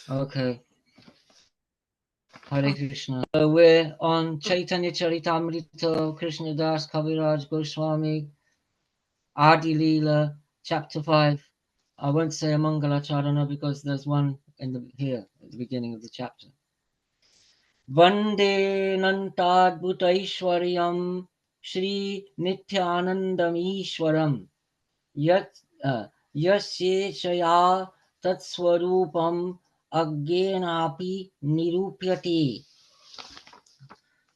Okay. Hare Krishna. We're on Chaitanya Charitamrta, Krishna Das, Kaviraja Goswami, Adi Lila, chapter 5. I won't say a Mangalacharana because there's one here at the beginning of the chapter. Vande Nantadbhutaishwaryam Shri Nityanandam Ishwaram Yat Yasyechaya Tatswarupam Agyenapi Nirupyate.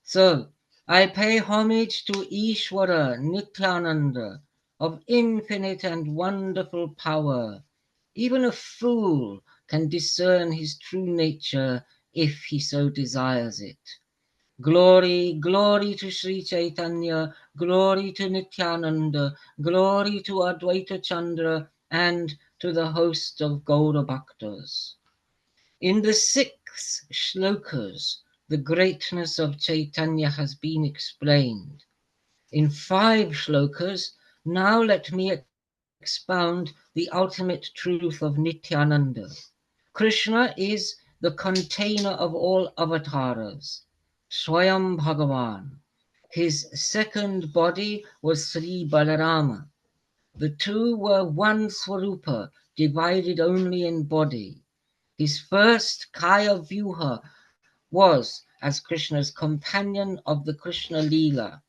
So, I pay homage to Ishvara Nityananda of infinite and wonderful power. Even a fool can discern his true nature if he so desires it. Glory, glory to Sri Chaitanya, glory to Nityananda, glory to Advaita Chandra, and to the host of Gaura Bhaktas. In the 6 shlokas, the greatness of Chaitanya has been explained. In 5 shlokas, now let me expound the ultimate truth of Nityananda. Krishna is the container of all avatars, Swayam Bhagavan. His second body was Sri Balarama. The two were one Swarupa, divided only in body. His first Kaya Vyuha was as Krishna's companion of the Krishna Lila.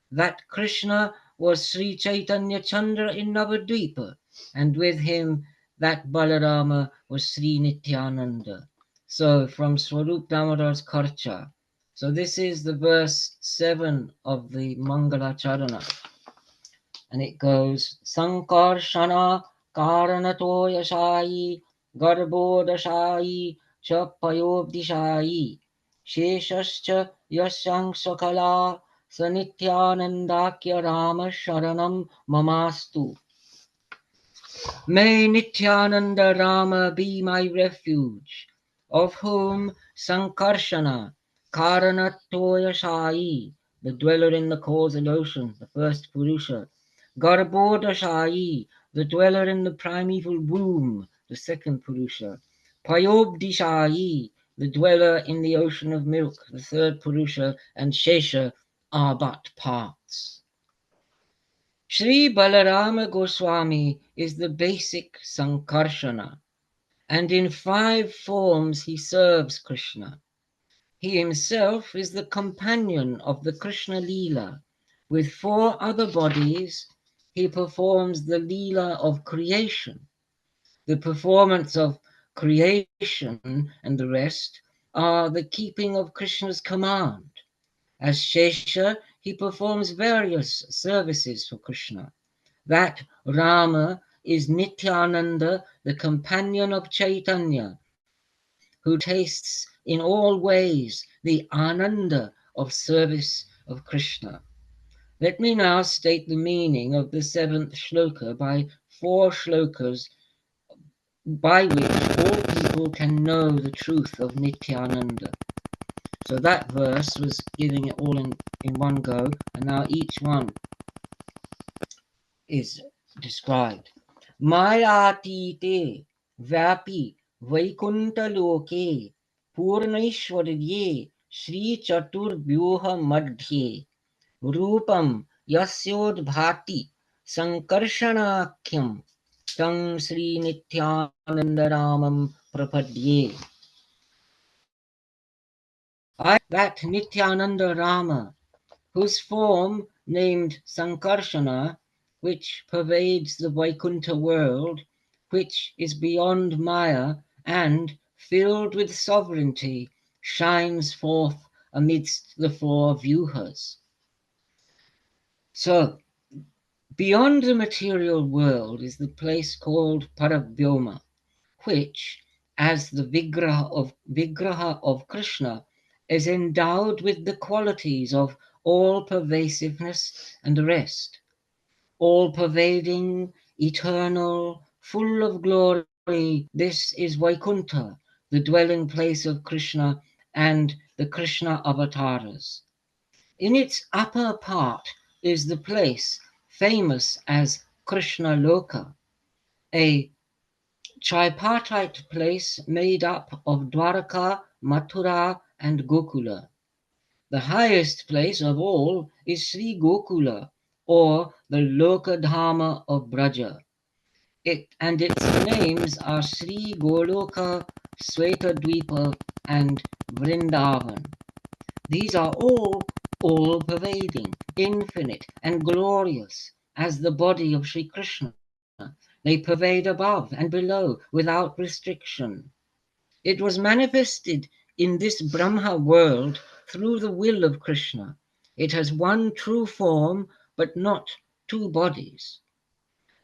That Krishna was Sri Chaitanya Chandra in Navadvipa, and with him that Balarama was Sri Nityananda. So from Swarup Damodar's Karcha. So this is the verse 7 of the Mangala Charana. And it goes, Sankarshana Karanato Yashai Garbodashai Chapayobdishai Sheshascha Yasyang Sakala Sanityanandakya Rama Sharanam Mamastu. May Nityananda Rama be my refuge, of whom Sankarshana, Karanatoyashai, the dweller in the causal ocean, the first Purusha, Garbhodashai, the dweller in the primeval womb, the second Purusha, Payobdishai, the dweller in the ocean of milk, the third Purusha, and Shesha are but parts. Sri Balarama Goswami is the basic Sankarshana, and in 5 forms he serves Krishna. He himself is the companion of the Krishna Lila. With 4 other bodies, he performs the Lila of creation. The performance of creation and the rest are the keeping of Krishna's command. As Shesha, he performs various services for Krishna. That Rama is Nityananda, the companion of Chaitanya, who tastes in all ways the ananda of service of Krishna. Let me now state the meaning of the 7th shloka by 4 shlokas by which all people can know the truth of Nityananda. So that verse was giving it all in one go, and now each one is described. Mayatite Vapi Vaikuntaloke Purnaishwarye Sri Chatur Vyuha Madhye Rupam Yasyod Bhati Sankarshanakyam Tam Sri Nityanandaramam Prapadye. That Nityananda Rama, whose form named Sankarshana, which pervades the Vaikuntha world, which is beyond Maya and filled with sovereignty, shines forth amidst the 4 vyuhas. So, beyond the material world is the place called Paravyoma, which, as the Vigraha of Krishna, is endowed with the qualities of all-pervasiveness and rest, all-pervading, eternal, full of glory. This is Vaikuntha, the dwelling place of Krishna and the Krishna avatars. In its upper part is the place famous as Krishna Loka, a tripartite place made up of Dwarka, Mathura, and Gokula. The highest place of all is Sri Gokula, or the Lokadhama of Braja. Its names are Sri Goloka, Svetadvipa, and Vrindavan. These are all pervading, infinite, and glorious as the body of Sri Krishna. They pervade above and below without restriction. It was manifested in this Brahma world through the will of Krishna. It has one true form, but not two bodies.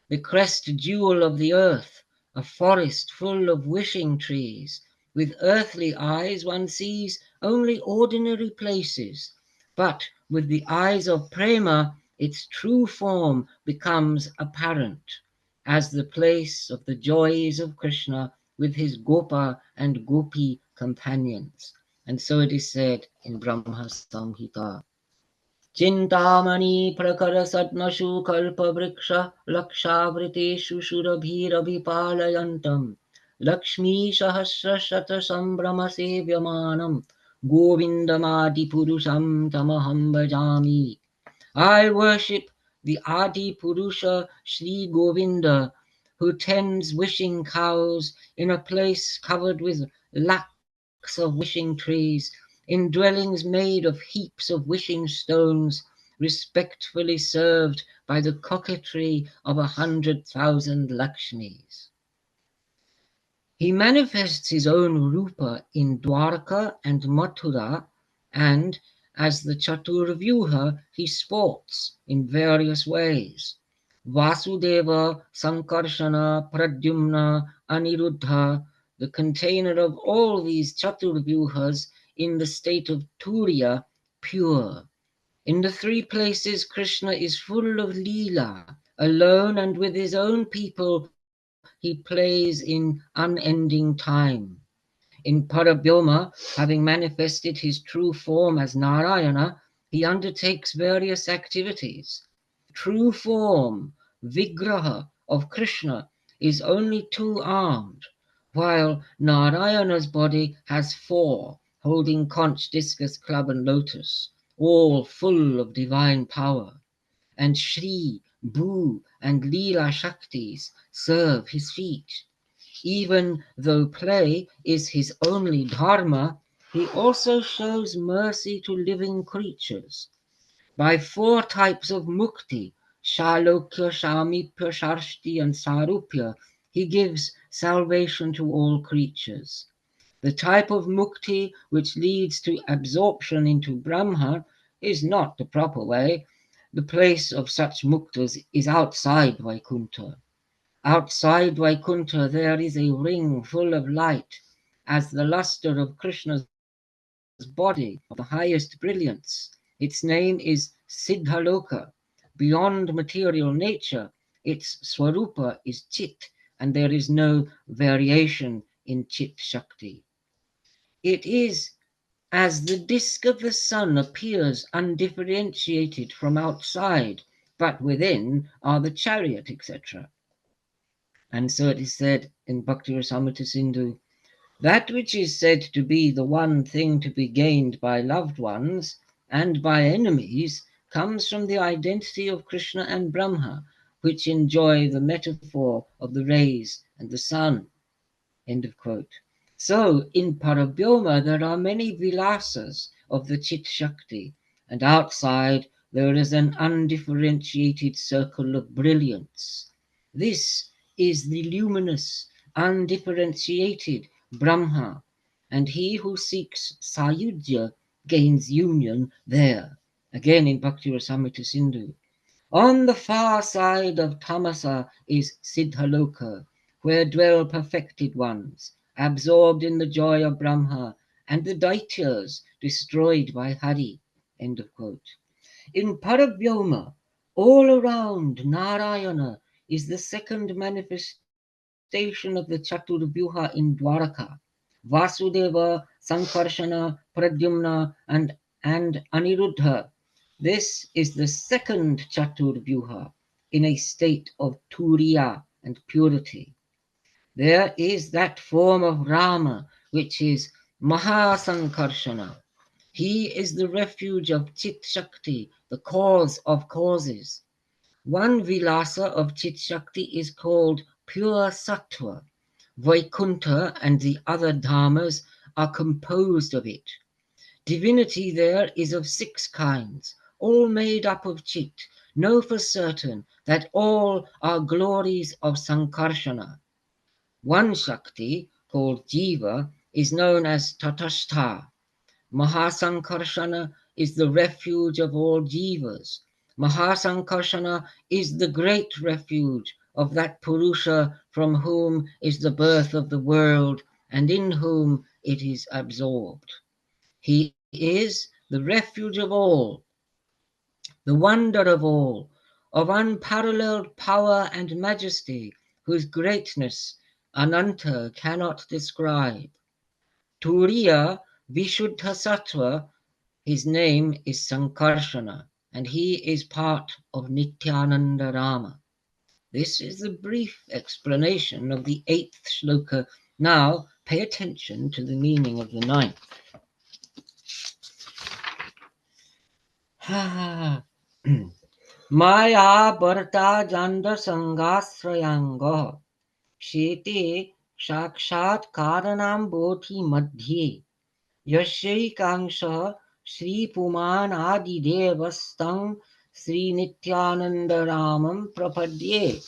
The crest jewel of the earth, a forest full of wishing trees. With earthly eyes one sees only ordinary places, but with the eyes of prema its true form becomes apparent, as the place of the joys of Krishna with his Gopa and Gopi companions. And so it is said in Brahma Samhita. Chintamani प्रकरसद्मषु Kalpavriksha लक्षावृतेषु सुरभिरभिपालयन्तम् लक्ष्मीसहस्रशतसम्भ्रमसेव्यमानं गोविन्दमादिपुरुषं तमहं भजामि. I worship the Adi Purusha Sri Govinda, who tends wishing cows in a place covered with lakhs of wishing trees, in dwellings made of heaps of wishing stones, respectfully served by the coquetry of 100,000 Lakshmis. He manifests his own Rupa in Dwarka and Mathura, and as the Chaturvyuha he sports in various ways. Vasudeva, Sankarshana, Pradyumna, Aniruddha, the container of all these Chaturvyuhas in the state of Turiya, pure. In the three places Krishna is full of Lila, alone and with his own people he plays in unending time. In Parabhyoma, having manifested his true form as Narayana, he undertakes various activities. The true form, Vigraha, of Krishna is only two-armed, while Narayana's body has four, holding conch, discus, club, and lotus, all full of divine power. And Shri, Bhu, and Lila Shaktis serve his feet. Even though play is his only dharma, he also shows mercy to living creatures. By four types of mukti, Shalokya, Shamipya, Sharshti, and Sarupya, he gives salvation to all creatures. The type of mukti which leads to absorption into Brahma is not the proper way. The place of such muktas is outside Vaikuntha. Outside Vaikuntha there is a ring full of light, as the luster of Krishna's body, of the highest brilliance. Its name is Siddhaloka. Beyond material nature, its Swarupa is Chit, and there is no variation in Chit Shakti. It is as the disk of the sun appears undifferentiated from outside, but within are the chariot, etc. And so it is said in Bhakti Rasamrita Sindhu, that which is said to be the one thing to be gained by loved ones and by enemies comes from the identity of Krishna and Brahma, which enjoy the metaphor of the rays and the sun. End of quote. So in Parabhyoma there are many vilasas of the Chit Shakti, and outside there is an undifferentiated circle of brilliance. This is the luminous, undifferentiated Brahma, and he who seeks Sayudhya gains union there. Again in Bhakti Rasamrita Sindhu. On the far side of Tamasa is Siddhaloka, where dwell perfected ones, absorbed in the joy of Brahma, and the Daityas destroyed by Hari. End of quote. In Parabhyoma, all around Narayana is the second manifestation of the Chaturvyuha in Dwaraka. Vasudeva, Sankarshana, Pradyumna, and Aniruddha. This is the second Chaturvyuha in a state of Turiya and purity. There is that form of Rama which is Mahasankarshana. He is the refuge of Chit Shakti, the cause of causes. One Vilasa of Chit Shakti is called pure Sattva. Vaikuntha and the other dharmas are composed of it. Divinity there is of 6 kinds, all made up of Chit. Know for certain that all are glories of Sankarshana. One Shakti, called Jiva, is known as Tatastha. Mahasankarshana is the refuge of all jivas. Mahasankarshana is the great refuge of that Purusha from whom is the birth of the world and in whom it is absorbed. He is the refuge of all, the wonder of all, of unparalleled power and majesty, whose greatness Ananta cannot describe. Turiya Vishuddha Sattva, his name is Sankarshana, and he is part of Nityananda Rama. This is the brief explanation of the 8th shloka. Now pay attention to the meaning of the 9th. Maya Bharta Janda Sangasrayango Shete Shakshat Karanam Bodhi Madhye Yashikangsha Sri Puman Adi Devastam Sri Nityananda Ramam Prapadye.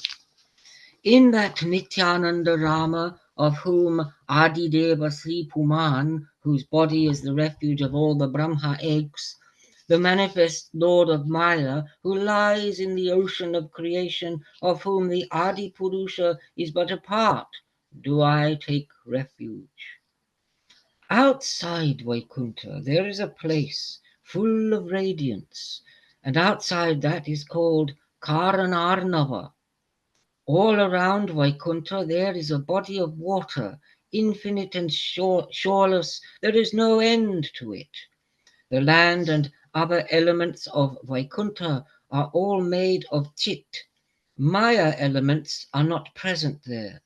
In that Nityananda Rama of whom Adi Deva Sri Puman, whose body is the refuge of all the Brahma eggs, the manifest Lord of Maya, who lies in the ocean of creation, of whom the Adi Purusha is but a part, do I take refuge. Outside Vaikuntha there is a place full of radiance, and outside that is called Karanarnava. All around Vaikuntha there is a body of water, infinite and shoreless, there is no end to it. The land and other elements of Vaikuntha are all made of Chit. Maya elements are not present there.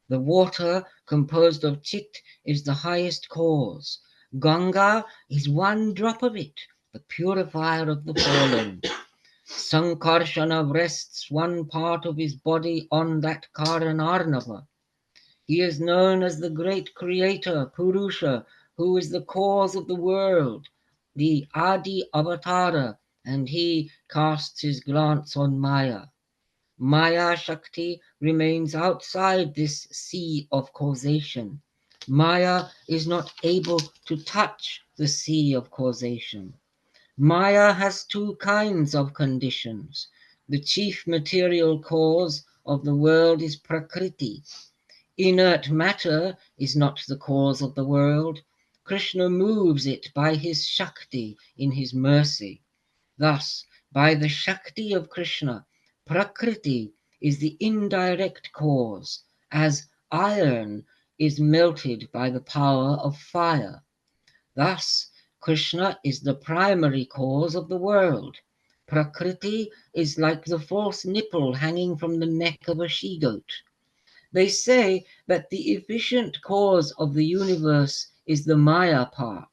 The water composed of Chit is the highest cause. Ganga is one drop of it, the purifier of the fallen. Sankarshana rests one part of his body on that Karanarnava. He is known as the great creator, Purusha, who is the cause of the world, the Adi Avatara, and he casts his glance on Maya. Maya Shakti remains outside this sea of causation. Maya is not able to touch the sea of causation. Maya has 2 kinds of conditions. The chief material cause of the world is Prakriti. Inert matter is not the cause of the world. Krishna moves it by his Shakti in his mercy. Thus, by the Shakti of Krishna, Prakriti is the indirect cause, as iron is melted by the power of fire. Thus, Krishna is the primary cause of the world. Prakriti is like the false nipple hanging from the neck of a she-goat. They say that the efficient cause of the universe is the Maya part.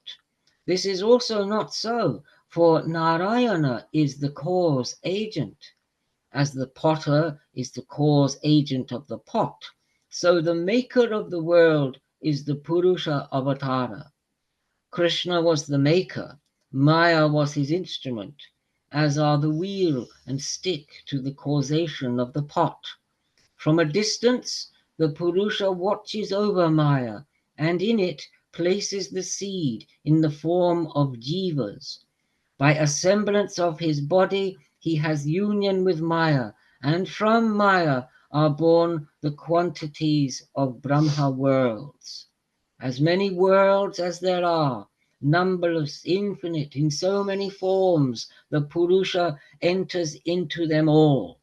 This is also not so, for Narayana is the cause agent. As the potter is the cause agent of the pot, so the maker of the world is the Purusha Avatara. Krishna was the maker, Maya was his instrument, as are the wheel and stick to the causation of the pot. From a distance, the Purusha watches over Maya, and in it places the seed in the form of jivas. By a semblance of his body, he has union with Maya, and from Maya are born the quantities of Brahma worlds. As many worlds as there are, numberless, infinite, in so many forms, the Purusha enters into them all.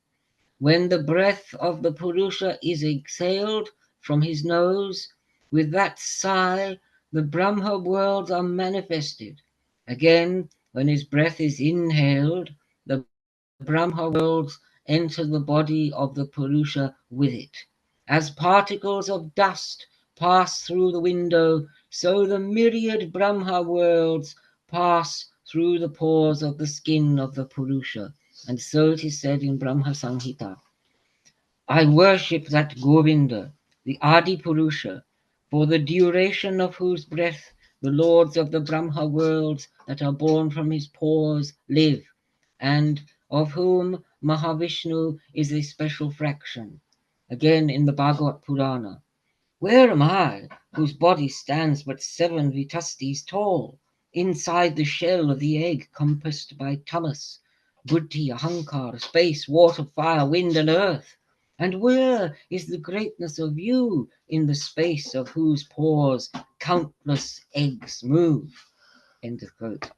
When the breath of the Purusha is exhaled from his nose, with that sigh, the Brahma worlds are manifested. Again, when his breath is inhaled, the Brahma worlds enter the body of the Purusha with it. As particles of dust pass through the window, so the myriad Brahma worlds pass through the pores of the skin of the Purusha. And so it is said in Brahma Samhita. I worship that Govinda, the Adi Purusha, for the duration of whose breath the lords of the Brahma worlds that are born from his pores live, and of whom Mahavishnu is a special fraction. Again in the Bhagavad Purana. Where am I, whose body stands but 7 vitastis tall, inside the shell of the egg compassed by tamas, buddhi, ahankara, space, water, fire, wind, and earth? And where is the greatness of you, in the space of whose pores countless eggs move? End of quote.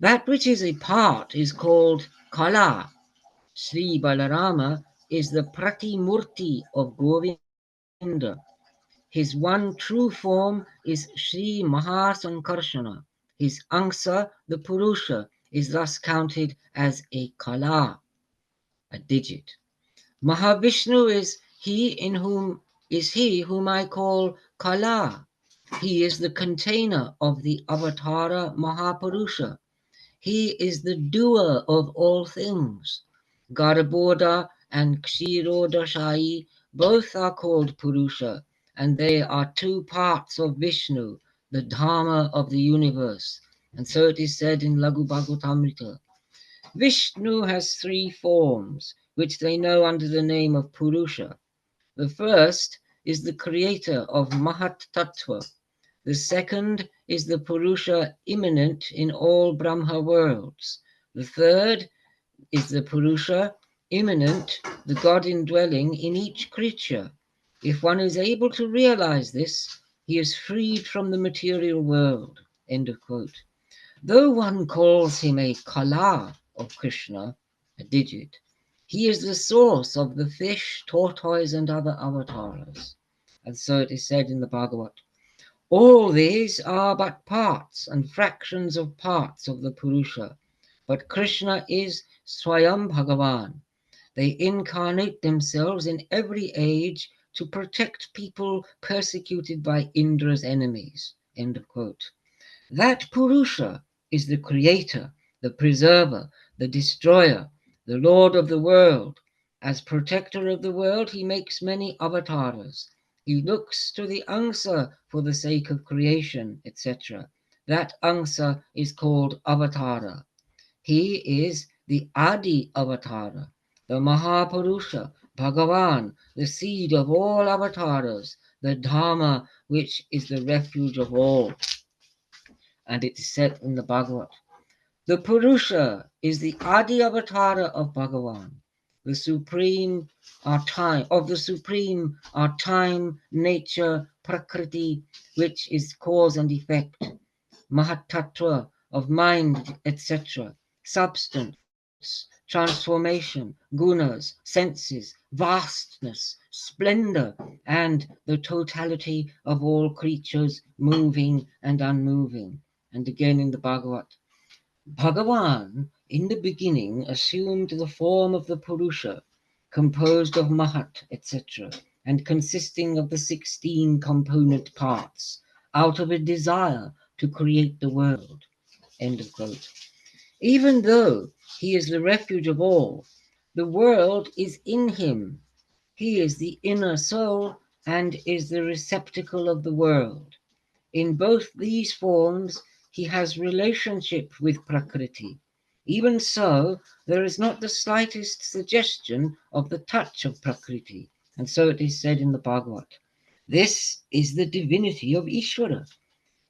That which is a part is called Kala. Sri Balarama is the Pratimurti of Govinda. His one true form is Sri Mahasankarshana. His Angsa, the Purusha, is thus counted as a Kala, a digit. Mahavishnu is he whom I call Kala. He is the container of the Avatara Mahapurusha. He is the doer of all things. Garbhoda and Kshirodashai both are called Purusha, and they are 2 parts of Vishnu, the Dharma of the universe. And so it is said in Laghu Bhagavatamrita. Vishnu has 3 forms, which they know under the name of Purusha. The first is the creator of Mahat Tattva. The second is the Purusha immanent in all Brahma worlds. The third is the Purusha immanent, the God indwelling in each creature. If one is able to realize this, he is freed from the material world. End of quote. Though one calls him a Kala of Krishna, a digit, he is the source of the fish, tortoise, and other avatars. And so it is said in the Bhagavad. All these are but parts and fractions of parts of the Purusha, but Krishna is Swayam Bhagavan. They incarnate themselves in every age to protect people persecuted by Indra's enemies. End of quote. That Purusha is the creator, the preserver, the destroyer, the Lord of the world. As protector of the world, he makes many avatars. He looks to the Angsa for the sake of creation, etc. That Angsa is called Avatara. He is the Adi Avatara, the Mahapurusha, Bhagavan, the seed of all avatars, the Dharma which is the refuge of all. And it is said in the Bhagavad, the Purusha is the Adi Avatara of Bhagavan. The supreme are time, nature, prakriti, which is cause and effect, mahatattva of mind, etc., substance, transformation, gunas, senses, vastness, splendor, and the totality of all creatures, moving and unmoving. And again in the Bhagavad, Bhagavan in the beginning assumed the form of the Purusha, composed of Mahat, etc., and consisting of the 16 component parts, out of a desire to create the world. End of quote. Even though he is the refuge of all, the world is in him. He is the inner soul and is the receptacle of the world. In both these forms, he has relationship with Prakriti. Even so, there is not the slightest suggestion of the touch of Prakriti. And so it is said in the Bhagavad. This is the divinity of Ishvara.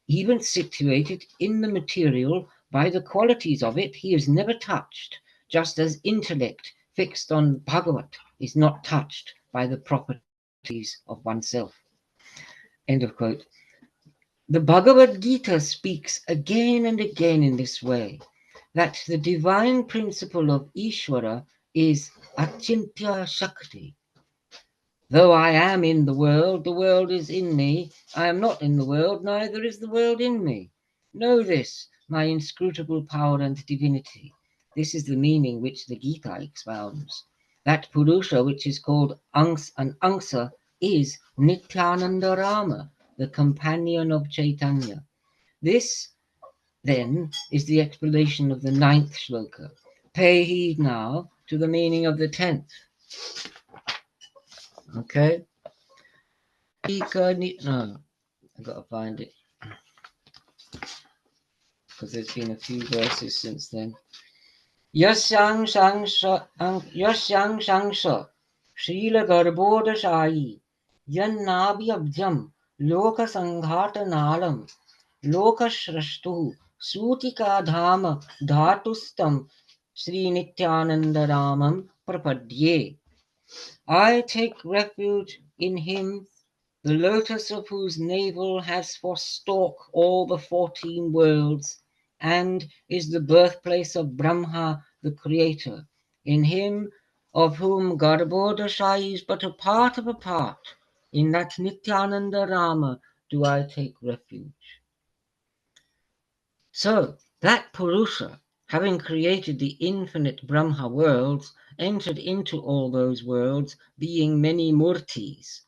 Even situated in the material by the qualities of it, he is never touched, just as intellect fixed on Bhagavat is not touched by the properties of oneself. End of quote. The Bhagavad Gita speaks again and again in this way, that the divine principle of Ishvara is Achintya Shakti. Though I am in the world is in me. I am not in the world, neither is the world in me. Know this, my inscrutable power and divinity. This is the meaning which the Gita expounds. That Purusha, which is called an Angsa, is Nityananda Rama, the companion of Chaitanya. This, then, is the explanation of the 9th shloka. Pay heed now to the meaning of the 10th. Okay? No, I've got to find it because there's been a few verses since then. Yasyang Shangsha Srila Garbhodashayi Yannabi Abjam Loka Sanghata Nalam Loka Shrashtu Sutika Dhama Dhatustam Sri Nityananda Ramam Prapadye. I take refuge in him, the lotus of whose navel has for stalk all the 14 worlds, and is the birthplace of Brahma, the creator. In him, of whom Garbhodashayi is but a part of a part, in that Nityananda Rama do I take refuge. So, that Purusha, having created the infinite Brahma worlds, entered into all those worlds, being many murtis.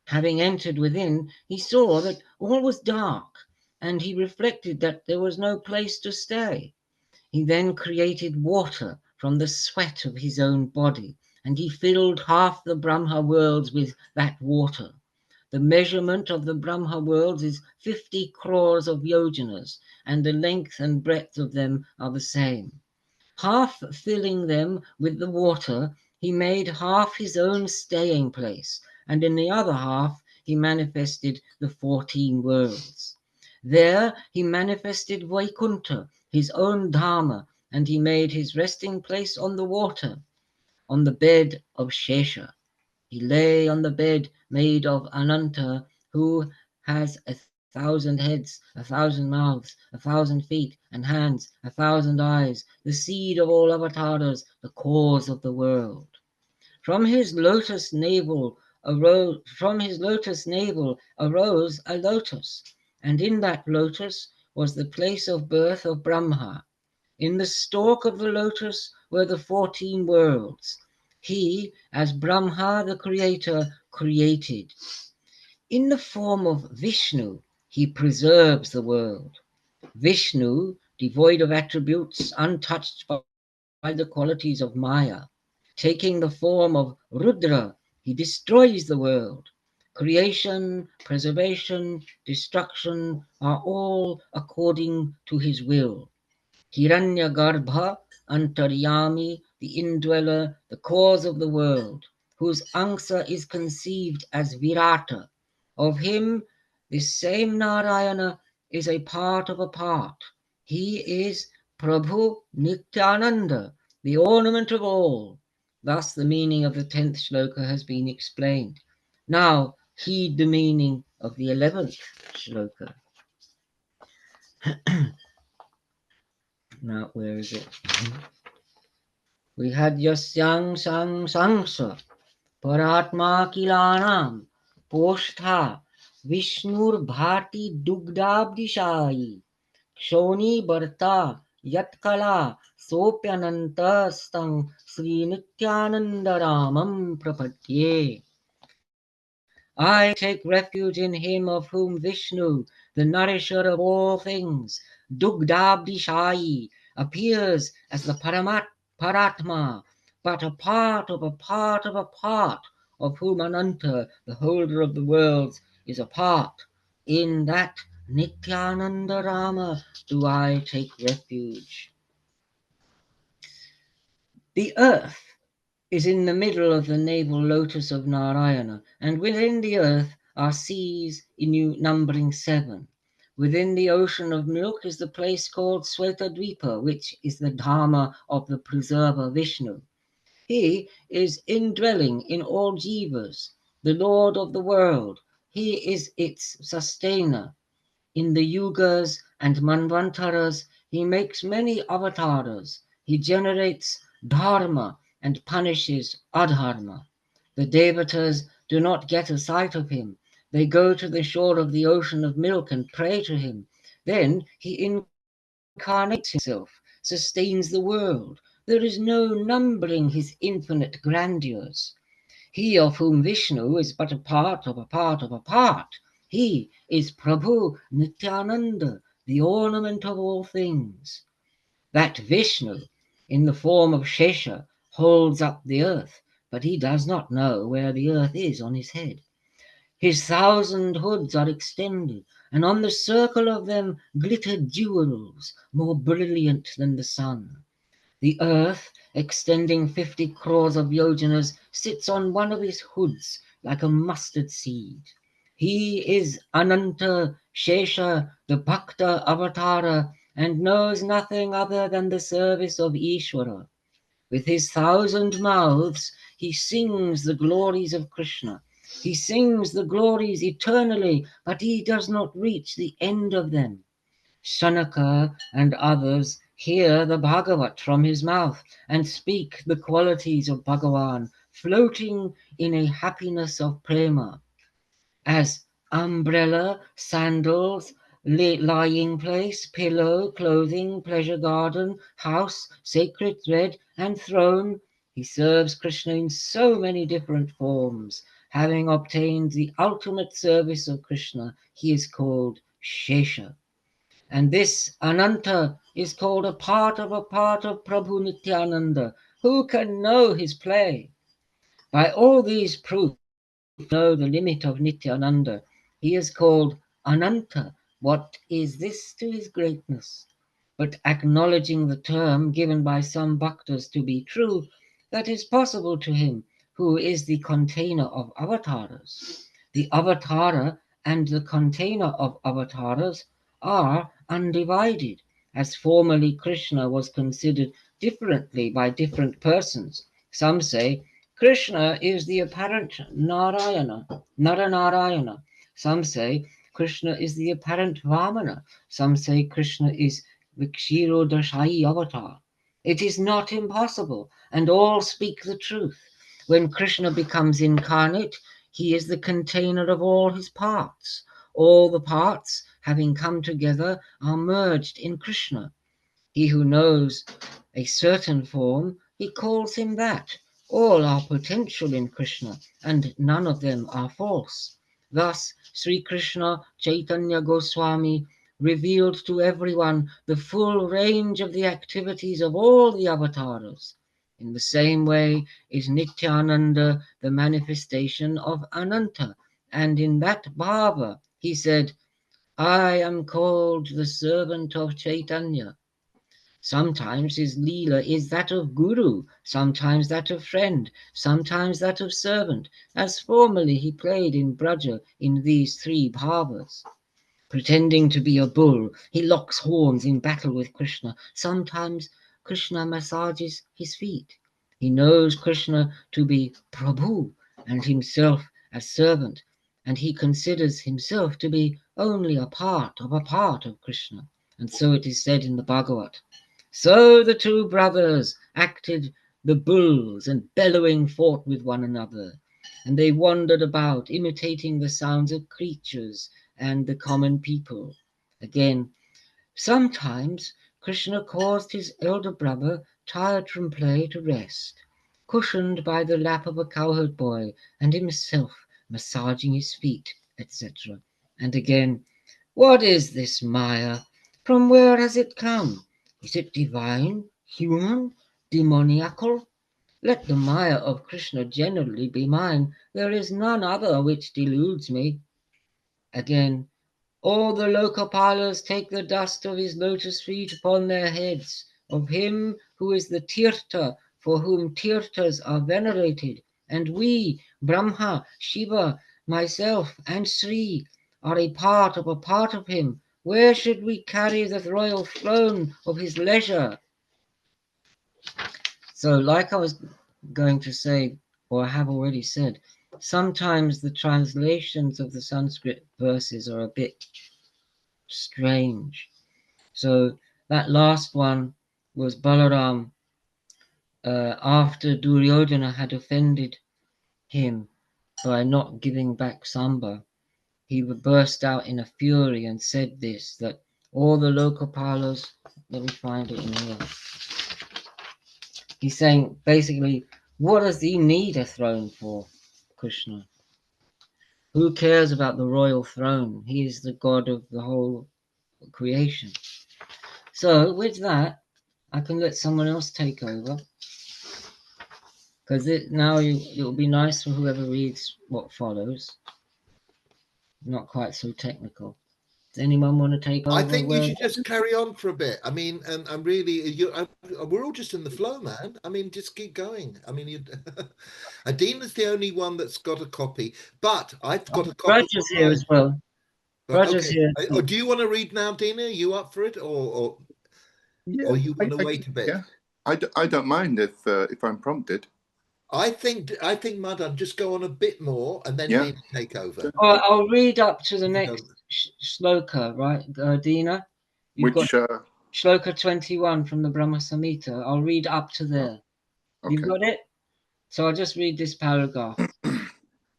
Having entered within, he saw that all was dark, and he reflected that there was no place to stay. He then created water from the sweat of his own body, and he filled half the Brahma worlds with that water. The measurement of the Brahma worlds is 50 crores of yojanas, and the length and breadth of them are the same. Half filling them with the water, he made half his own staying place, and in the other half he manifested the 14 worlds. There he manifested Vaikuntha, his own Dharma, and he made his resting place on the water, on the bed of Shesha. He lay on the bed made of Ananta, who has 1,000 heads, 1,000 mouths, 1,000 feet and hands, 1,000 eyes, the seed of all avatars, the cause of the world. From his lotus navel arose a lotus, and in that lotus was the place of birth of Brahma. In the stalk of the lotus were the 14 worlds. He, as Brahma the creator, created. In the form of Vishnu, he preserves the world. Vishnu, devoid of attributes, untouched by the qualities of Maya, taking the form of Rudra, he destroys the world. Creation, preservation, destruction are all according to his will. Hiranyagarbha, Antaryami, the indweller, the cause of the world, whose Angsa is conceived as Virata. Of him, this same Narayana is a part of a part. He is Prabhu Nityananda, the ornament of all. Thus the meaning of the 10th shloka has been explained. Now heed the meaning of the 11th shloka. Now, where is it? We had Yasyang Sang Sangsa, Paratma Kilanam, Poshtha, Vishnur Bhati Dugdabdishai, Kshoni Bharta, Yatkala, Sopyananta Stang, Sri Nityananda Ramam Prapadye. I take refuge in him of whom Vishnu, the nourisher of all things, Dugdabdishai, appears as the Paratma, but a part of a part of a part, of whom Ananta, the holder of the worlds, is a part. In that Nityananda Rama do I take refuge. The earth is in the middle of the navel lotus of Narayana, and within the earth are seas numbering 7. Within the ocean of milk is the place called Svetadvipa, which is the Dharma of the preserver Vishnu. He is indwelling in all jivas, the Lord of the world. He is its sustainer. In the yugas and manvantaras, he makes many avatars. He generates dharma and punishes adharma. The devatas do not get a sight of him. They go to the shore of the ocean of milk and pray to him. Then he incarnates himself, sustains the world. There is no numbering his infinite grandeurs. He of whom Vishnu is but a part of a part of a part. He is Prabhu Nityananda, the ornament of all things. That Vishnu, in the form of Shesha, holds up the earth, but he does not know where the earth is on his head. His 1,000 hoods are extended, and on the circle of them glitter jewels more brilliant than the sun. The earth, extending 50 crores of yojanas, sits on one of his hoods like a mustard seed. He is Ananta Shesha, the Bhakta Avatara, and knows nothing other than the service of Ishvara. With his 1,000 mouths, he sings the glories of Krishna. He sings the glories eternally, but he does not reach the end of them. Shanaka and others hear the Bhagavat from his mouth and speak the qualities of Bhagavan, floating in a happiness of prema, as umbrella, sandals, lying place, pillow, clothing, pleasure garden, house, sacred thread, and throne. He serves Krishna in so many different forms. Having obtained the ultimate service of Krishna, he is called Shesha. And this Ananta is called a part of Prabhu Nityananda. Who can know his play? By all these proofs, know the limit of Nityananda. He is called Ananta. What is this to his greatness? But acknowledging the term given by some bhaktas to be true, that is possible to him, who is the container of avatars. The avatara and the container of avatars are undivided, as formerly Krishna was considered differently by different persons. Some say Krishna is the apparent Narayana, Naranarayana. Some say Krishna is the apparent Vamana. Some say Krishna is the Kshirodashai avatar. It is not impossible, and all speak the truth. When Krishna becomes incarnate, he is the container of all his parts. All the parts, having come together, are merged in Krishna. He who knows a certain form, he calls him that. All are potential in Krishna, and none of them are false. Thus, Sri Krishna Chaitanya Goswami revealed to everyone the full range of the activities of all the avatars. In the same way is Nityananda the manifestation of Ananta, and in that bhava he said, I am called the servant of Chaitanya. Sometimes his Lila is that of Guru, sometimes that of friend, sometimes that of servant, as formerly he played in Braja in these three bhavas. Pretending to be a bull, he locks horns in battle with Krishna. Sometimes Krishna massages his feet. He knows Krishna to be Prabhu and himself as servant, and he considers himself to be only a part of Krishna. And so it is said in the Bhagavat. So the two brothers acted the bulls and bellowing fought with one another. And they wandered about, imitating the sounds of creatures and the common people. Again, sometimes Krishna caused his elder brother, tired from play, to rest, cushioned by the lap of a cowherd boy, and himself massaging his feet, etc. And again, what is this Maya? From where has it come? Is it divine, human, demoniacal? Let the Maya of Krishna generally be mine. There is none other which deludes me. Again, all the Lokapalas take the dust of his lotus feet upon their heads, of him who is the Tirtha, for whom Tirthas are venerated. And we, Brahma, Shiva, myself, and Sri, are a part of him. Where should we carry the royal throne of his leisure? So, like I was going to say, or I have already said, sometimes the translations of the Sanskrit verses are a bit strange. So that last one was Balaram after Duryodhana had offended him by not giving back Samba. He burst out in a fury and said this, that all the Lokapalas, let me find it in here. He's saying basically, what does he need a throne for? Krishna. Who cares about the royal throne? He is the God of the whole creation. So with that, I can let someone else take over. Because now it will be nice for whoever reads what follows. Not quite so technical. Does anyone want to take over? I think you should just carry on for a bit. I mean, and I'm really, we're all just in the flow, man. I mean, just keep going. I mean, Adina's the only one that's got a copy, but I've got a copy Roger's here online. as well. But Roger's okay, here. do you want to read now, Dina? Are you up for it, Yeah, or you want to wait a bit? Yeah, I don't mind if I'm prompted. I think Madan, just go on a bit more, and then Dina take over. I'll read up to the next shloka, right, Dina? You've got shloka 21 from the Brahma Samhita. I'll read up to there. You've got it? So I'll just read this paragraph.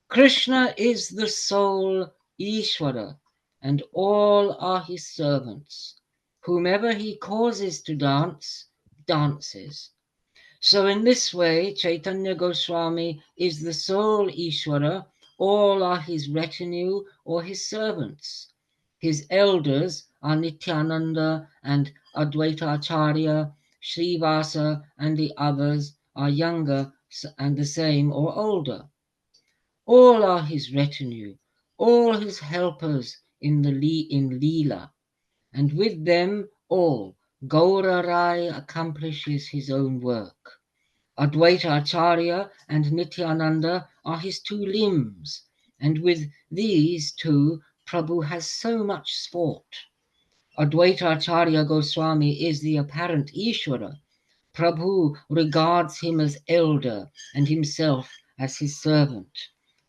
Krishna is the sole Ishvara, and all are his servants. Whomever he causes to dance, dances. So in this way, Chaitanya Goswami is the sole Ishvara, all are his retinue or his servants. His elders are Nityananda and Advaita Acharya, Srivasa and the others are younger and the same or older. All are his retinue, all his helpers in Lila, and with them all, Gaura Rai accomplishes his own work. Advaita Acharya and Nityananda are his two limbs, and with these two, Prabhu has so much sport. Advaita Acharya Goswami is the apparent Ishvara. Prabhu regards him as elder and himself as his servant.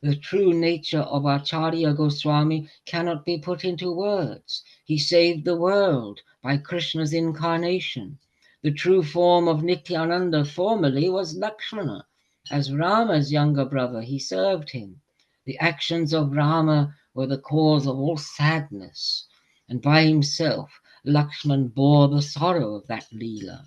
The true nature of Acharya Goswami cannot be put into words. He saved the world by Krishna's incarnation. The true form of Nityananda formerly was Lakshmana. As Rama's younger brother, he served him. The actions of Rama were the cause of all sadness, and by himself Lakshman bore the sorrow of that Lila.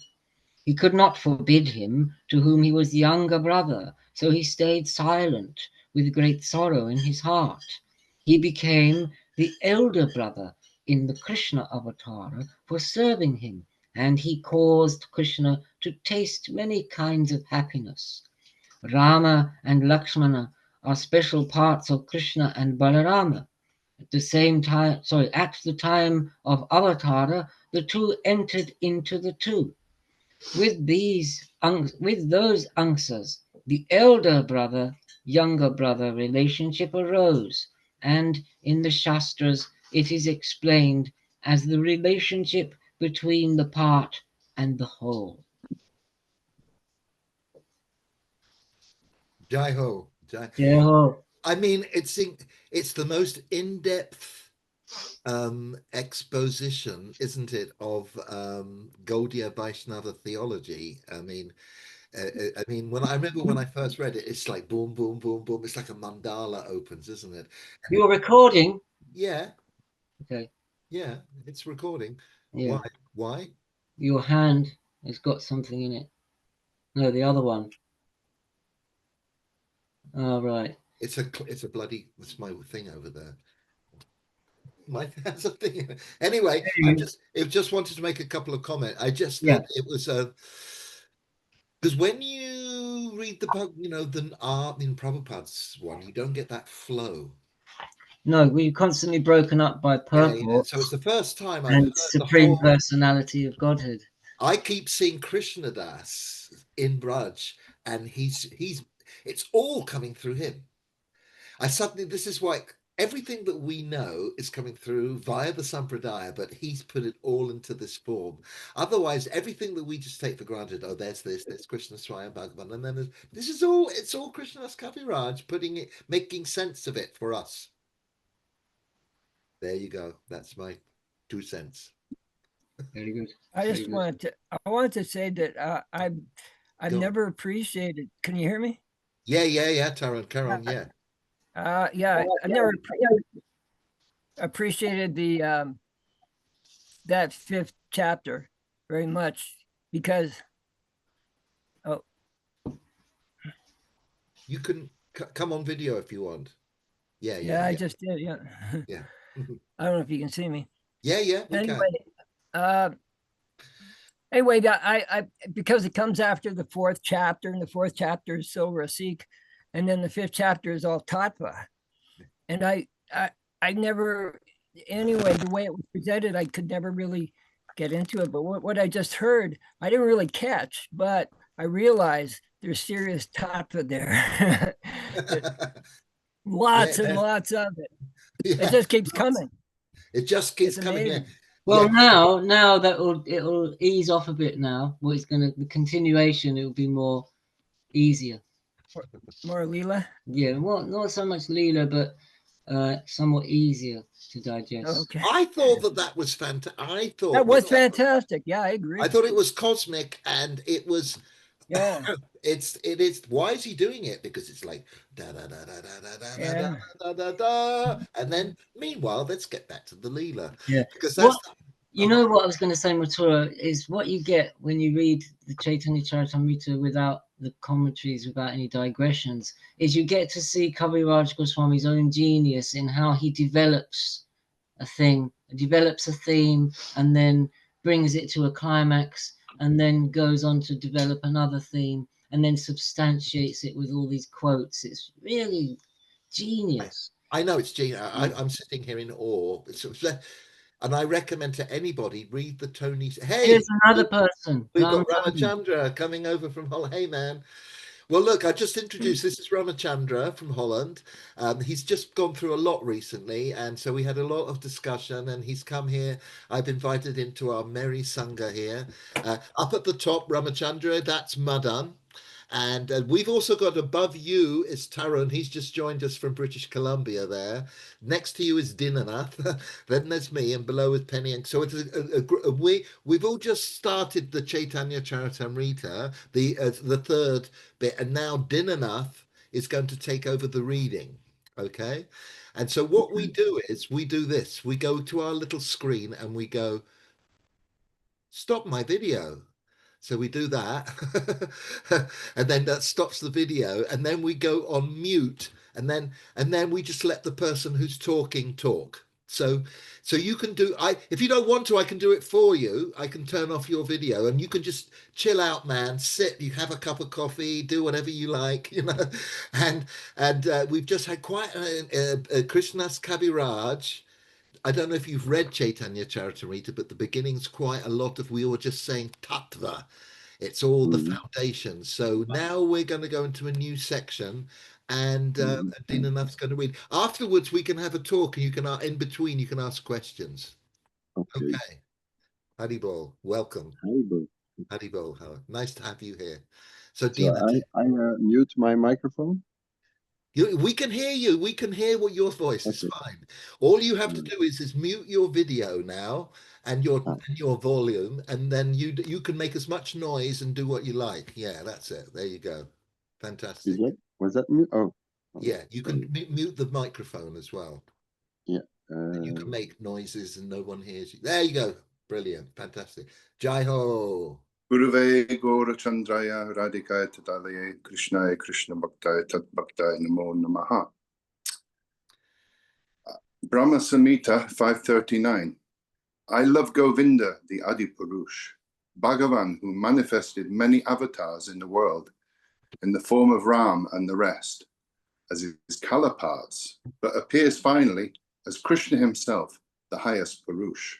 He could not forbid him, to whom he was younger brother, so he stayed silent with great sorrow in his heart. He became the elder brother in the Krishna avatar for serving him, and he caused Krishna to taste many kinds of happiness. Rama and Lakshmana are special parts of Krishna and Balarama. At the time of Avatara, the two entered into the two. With those answers, the elder brother, younger brother relationship arose, and in the Shastras it is explained as the relationship between the part and the whole. Jai ho. Jai ho. I mean, it's the most in-depth exposition, isn't it, of Gaudiya Vaishnava theology. I mean, when I remember when I first read it, it's like boom, boom, boom, boom. It's like a mandala opens, isn't it? You're recording? Yeah. Okay. Yeah, it's recording. Yeah. Why? Your hand has got something in it. No, the other one. Oh, right. It's a bloody. It's my thing over there. My that's a thing. Anyway, I just wanted to make a couple of comments. I just thought it was because when you read the art in Prabhupada's one, you don't get that flow. No, we're constantly broken up by purport. So it's the first time I've and heard Supreme Personality of Godhead. I keep seeing Krishna Das in Braj, and it's all coming through him. This is why everything that we know is coming through via the Sampradaya, but he's put it all into this form. Otherwise, everything that we just take for granted, there's Krishna Swayam Bhagavan, and then it's all Krishna's Kaviraj making sense of it for us. There you go. That's my 2 cents. Very good. I wanted to say that I've never appreciated. Can you hear me? Yeah, Taran, yeah. I never appreciated that 5th chapter very much because you couldn't come on video if you want. Yeah, Yeah, I just did. Yeah. yeah. I don't know if you can see me. Yeah, we can. Anyway, anyway, I because it comes after the fourth chapter, and the fourth chapter is Silver Sikh, and then the fifth chapter is all tattva. And I never, anyway, the way it was presented, I could never really get into it. But what I just heard, I didn't really catch, but I realized there's serious tattva there. Lots and lots of it. Yeah. It just keeps coming. It just keeps It's coming. amazing. Well, now that it'll ease off a bit now. Well, the continuation, it'll be more easier. More Lila? Yeah, well, not so much Lila, but somewhat easier to digest. Okay. I thought that was fantastic. I thought that was fantastic. Yeah, I agree. I thought it was cosmic, and it was. Yeah. it is. Why is he doing it? Because it's like da da da da da da da da da da, and then meanwhile, let's get back to the Lila. Yeah, because that's. You know what I was going to say, Mathura, is what you get when you read the Chaitanya Charitamrta without the commentaries, without any digressions, is you get to see Kaviraja Goswami's own genius in how he develops a thing, develops a theme, and then brings it to a climax, and then goes on to develop another theme, and then substantiates it with all these quotes. It's really genius. I know it's genius. I'm sitting here in awe. And I recommend to anybody, read the Tony. Hey, here's another person. We've got Ramachandra coming over from Holland. Hey, man. Well, look, I just introduced, this is Ramachandra from Holland. He's just gone through a lot recently, and so we had a lot of discussion, and he's come here. I've invited him to our Merry Sangha here. Up at the top, Ramachandra, that's Madan. And we've also got above you is Tarun. He's just joined us from British Columbia there. Next to you is Dinanath. Then there's me, and below is Penny. And so it's we've all just started the Chaitanya Charitamrta, the third bit, and now Dinanath is going to take over the reading. Okay, and so what we do is we do this. We go to our little screen and we go, stop my video. So we do that, and then that stops the video, and then we go on mute, and then we just let the person who's talking talk. So you can do, if you don't want to, I can do it for you. I can turn off your video, and you can just chill out, man. Sit, you have a cup of coffee, do whatever you like, you know. And we've just had quite a Krishna's Kaviraja. I don't know if you've read Chaitanya Charitamrta, but the beginning's quite a lot of, we were just saying tattva. It's all the foundations. So now we're going to go into a new section, and Dinanath's going to read. Afterwards, we can have a talk, and you can, in between, you can ask questions. Okay. Haribol, welcome. Haribol, nice to have you here. So Dina, I mute my microphone. We can hear you. We can hear what your voice is fine. All you have to do is mute your video now and your volume, and then you can make as much noise and do what you like. Yeah, that's it. There you go. Fantastic. Was that mute? Oh. Yeah, you can mute the microphone as well. Yeah. And you can make noises and no one hears you. There you go. Brilliant. Fantastic. Jai Ho. Guruve Gora Chandraya Radhikaya Tadalaye Krishnaya Krishna Bhaktaya Tat Bhaktaya Namo Namaha. Brahma Samhita 539. I love Govinda, the Adi Purush, Bhagavan, who manifested many avatars in the world in the form of Ram and the rest, as his color parts, but appears finally as Krishna himself, the highest Purush.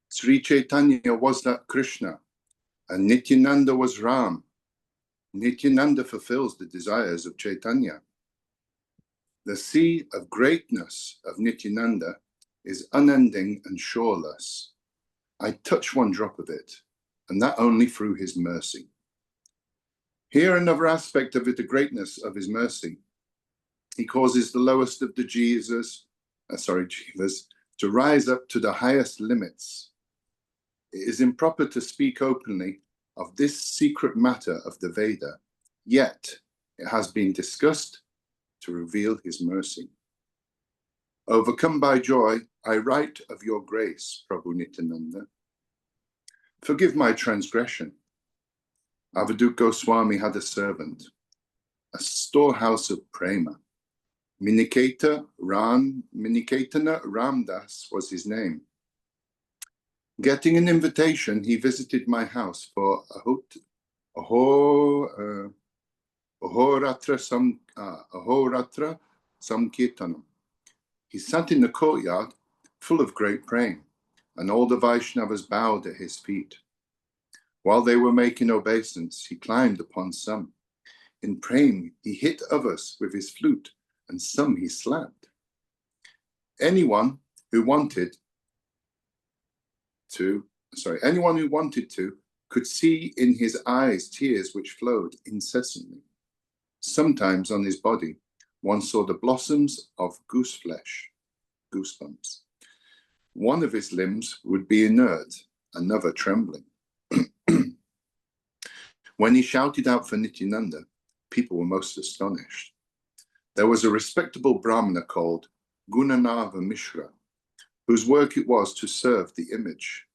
Sri Chaitanya was that Krishna, and Nityananda was Ram. Nityananda fulfills the desires of Chaitanya. The sea of greatness of Nityananda is unending and shoreless. I touch one drop of it, and that only through his mercy. Here another aspect of it, the greatness of his mercy. He causes the lowest of the jivas to rise up to the highest limits. It is improper to speak openly of this secret matter of the Veda, yet it has been discussed to reveal his mercy. Overcome by joy, I write of your grace, Prabhu Nityananda. Forgive my transgression. Avadut Goswami had a servant. a storehouse of prema. Miniketana Ramdas was his name. Getting an invitation, he visited my house for Ahoratra Samkirtanam. He sat in the courtyard full of great praying, and all the Vaishnavas bowed at his feet. While they were making obeisance, he climbed upon some. In praying, he hit others with his flute, and some he slapped. Anyone who wanted to could see in his eyes tears which flowed incessantly. Sometimes on his body, one saw the blossoms of goose flesh, goosebumps. One of his limbs would be inert, another trembling. When he shouted out for Nityananda, people were most astonished. There was a respectable Brahmana called Gunanava Mishra, whose work it was to serve the image.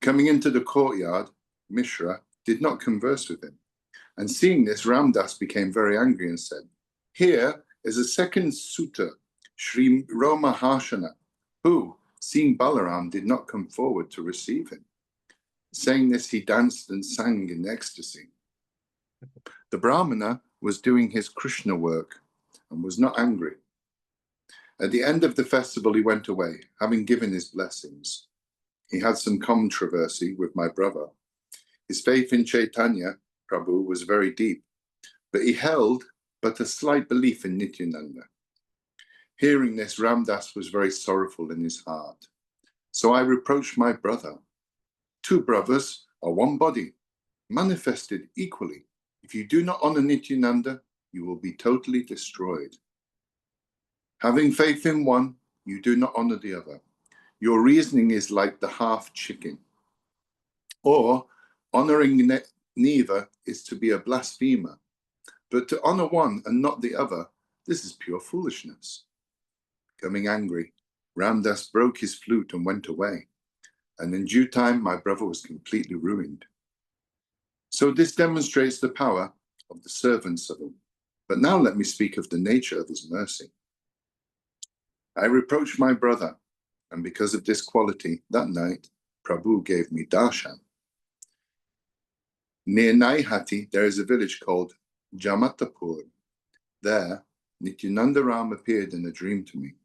Coming into the courtyard, Mishra did not converse with him. And seeing this, Ramdas became very angry and said, "Here is a second Sutta, Sri Romahashana, who, seeing Balaram, did not come forward to receive him." Saying this, he danced and sang in ecstasy. The Brahmana was doing his Krishna work and was not angry. At the end of the festival, he went away, having given his blessings. He had some controversy with my brother. His faith in Chaitanya Prabhu was very deep, but he held but a slight belief in Nityananda. Hearing this, Ramdas was very sorrowful in his heart. So I reproached my brother. Two brothers are one body, manifested equally. If you do not honor Nityananda, you will be totally destroyed. Having faith in one, you do not honor the other. Your reasoning is like the half chicken. Or honoring neither is to be a blasphemer. But to honor one and not the other, this is pure foolishness. Becoming angry, Ramdas broke his flute and went away. And in due time, my brother was completely ruined. So this demonstrates the power of the servants of him. But now let me speak of the nature of his mercy. I reproached my brother, and because of this quality, that night, Prabhu gave me darshan. Near Naihati, there is a village called Jamatapur. There, Nityananda Ram appeared in a dream to me.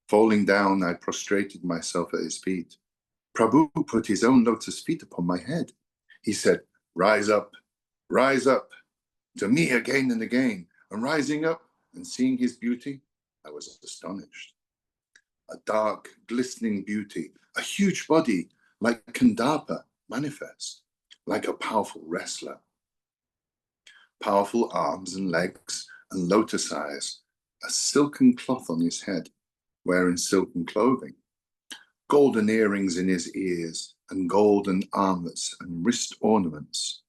Falling down, I prostrated myself at his feet. Prabhu put his own lotus feet upon my head. He said, rise up, to me again and again. And rising up and seeing his beauty, I was astonished. A dark, glistening beauty, a huge body like Kandapa manifest, like a powerful wrestler. Powerful arms and legs and lotus eyes, a silken cloth on his head, wearing silken clothing. Golden earrings in his ears, and golden armlets and wrist ornaments.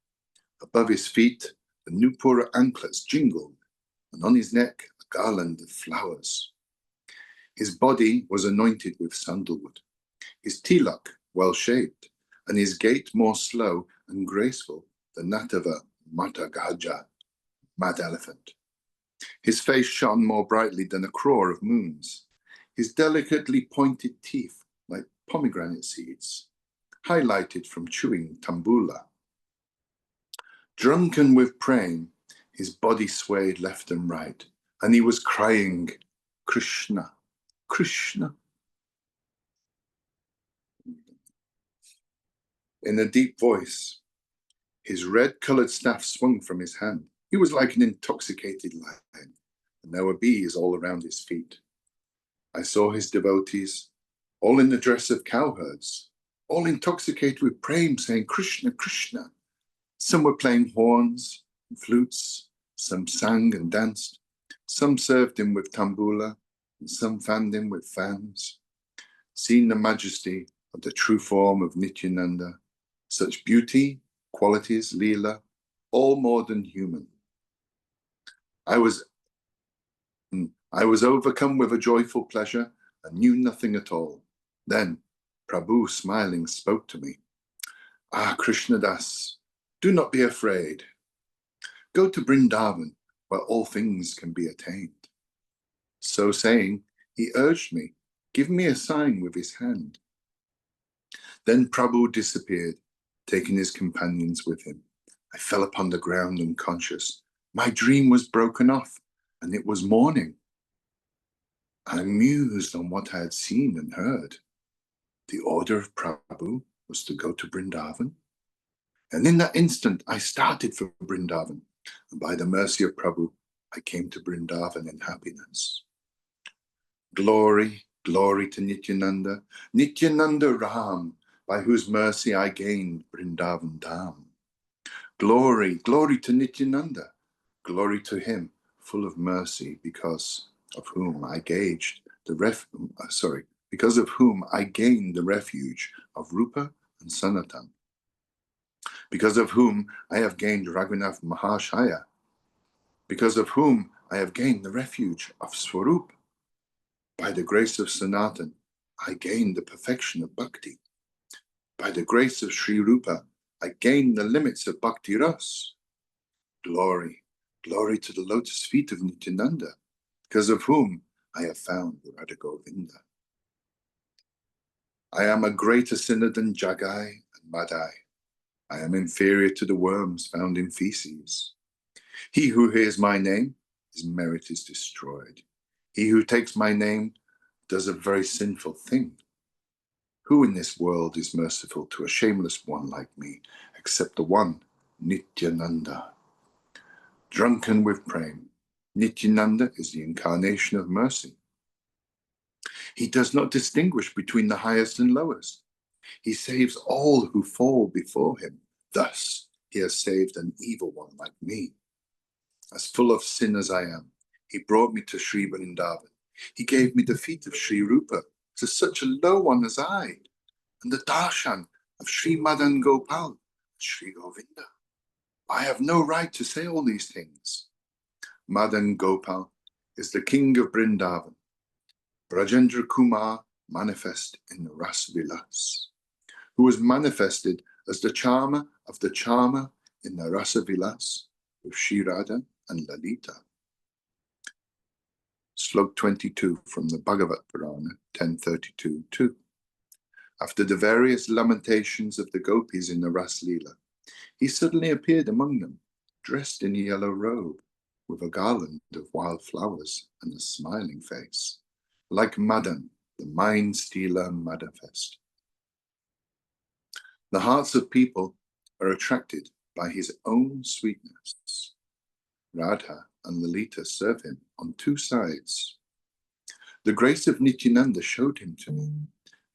Above his feet, the Nupura anklets jingled, and on his neck, a garland of flowers. His body was anointed with sandalwood, his tilak well-shaped, and his gait more slow and graceful than that of a Matagaja, mad elephant. His face shone more brightly than a crore of moons. His delicately pointed teeth like pomegranate seeds, highlighted from chewing tambula. Drunken with praying, his body swayed left and right, and he was crying, Krishna, Krishna. In a deep voice, his red-colored staff swung from his hand. He was like an intoxicated lion, and there were bees all around his feet. I saw his devotees, all in the dress of cowherds, all intoxicated with praying, saying, Krishna, Krishna. Some were playing horns and flutes, some sang and danced, some served him with tambula, and some fanned him with fans. Seeing the majesty of the true form of Nityananda, such beauty, qualities, Lila, all more than human. I was overcome with a joyful pleasure and knew nothing at all. Then Prabhu, smiling, spoke to me. Ah, Krishnadas, do not be afraid. Go to Brindavan, where all things can be attained. So saying, he urged me, give me a sign with his hand. Then Prabhu disappeared, taking his companions with him. I fell upon the ground unconscious. My dream was broken off, and it was morning. I mused on what I had seen and heard. The order of Prabhu was to go to Brindavan. And in that instant, I started for Brindavan. And by the mercy of Prabhu, I came to Brindavan in happiness. Glory, glory to Nityananda, Nityananda Ram, by whose mercy I gained Brindavan Dham. Glory, glory to Nityananda, glory to him, full of mercy, because of whom I gained the refuge of Rupa and Sanatan, because of whom I have gained Raghunath Mahashaya, because of whom I have gained the refuge of Swarup. By the grace of Sanatan, I gained the perfection of bhakti. By the grace of Sri Rupa, I gained the limits of bhakti ras. Glory, glory to the lotus feet of Nityananda, because of whom I have found Radha Govinda. I am a greater sinner than Jagai and Madai. I am inferior to the worms found in feces. He who hears my name, his merit is destroyed. He who takes my name does a very sinful thing. Who in this world is merciful to a shameless one like me, except the one, Nityananda? Drunken with prema, Nityananda is the incarnation of mercy. He does not distinguish between the highest and lowest. He saves all who fall before him. Thus, he has saved an evil one like me. As full of sin as I am, he brought me to Sri Vrindavan. He gave me the feet of Sri Rupa to such a low one as I, and the darshan of Sri Madan Gopal and Sri Govinda. I have no right to say all these things. Madan Gopal is the king of Vrindavan. Brajendra Kumar manifest in the Ras Vilas, who was manifested as the charmer of the charmer in the Rasa Vilas with Sri Radha and Lalita. Slok 22 from the Bhagavat Purana 1032-2. After the various lamentations of the gopis in the Ras Lila, he suddenly appeared among them, dressed in a yellow robe, with a garland of wild flowers and a smiling face, like Madan, the mind stealer manifest. The hearts of people are attracted by his own sweetness. Radha and Lalita serve him on two sides. The grace of Nityananda showed him to me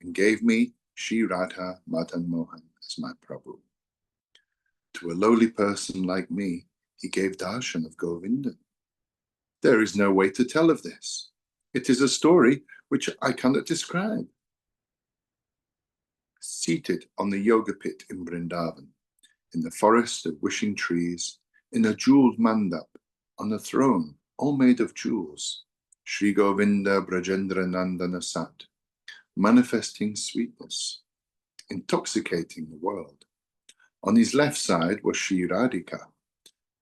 and gave me Sri Radha Madan Mohan as my Prabhu. To a lowly person like me, he gave darshan of Govinda. There is no way to tell of this. It is a story which I cannot describe. Seated on the yoga pit in Vrindavan, in the forest of wishing trees, in a jeweled mandap, on a throne all made of jewels, Sri Govinda Brajendra Nandana sat, manifesting sweetness, intoxicating the world. On his left side was Sri Radhika,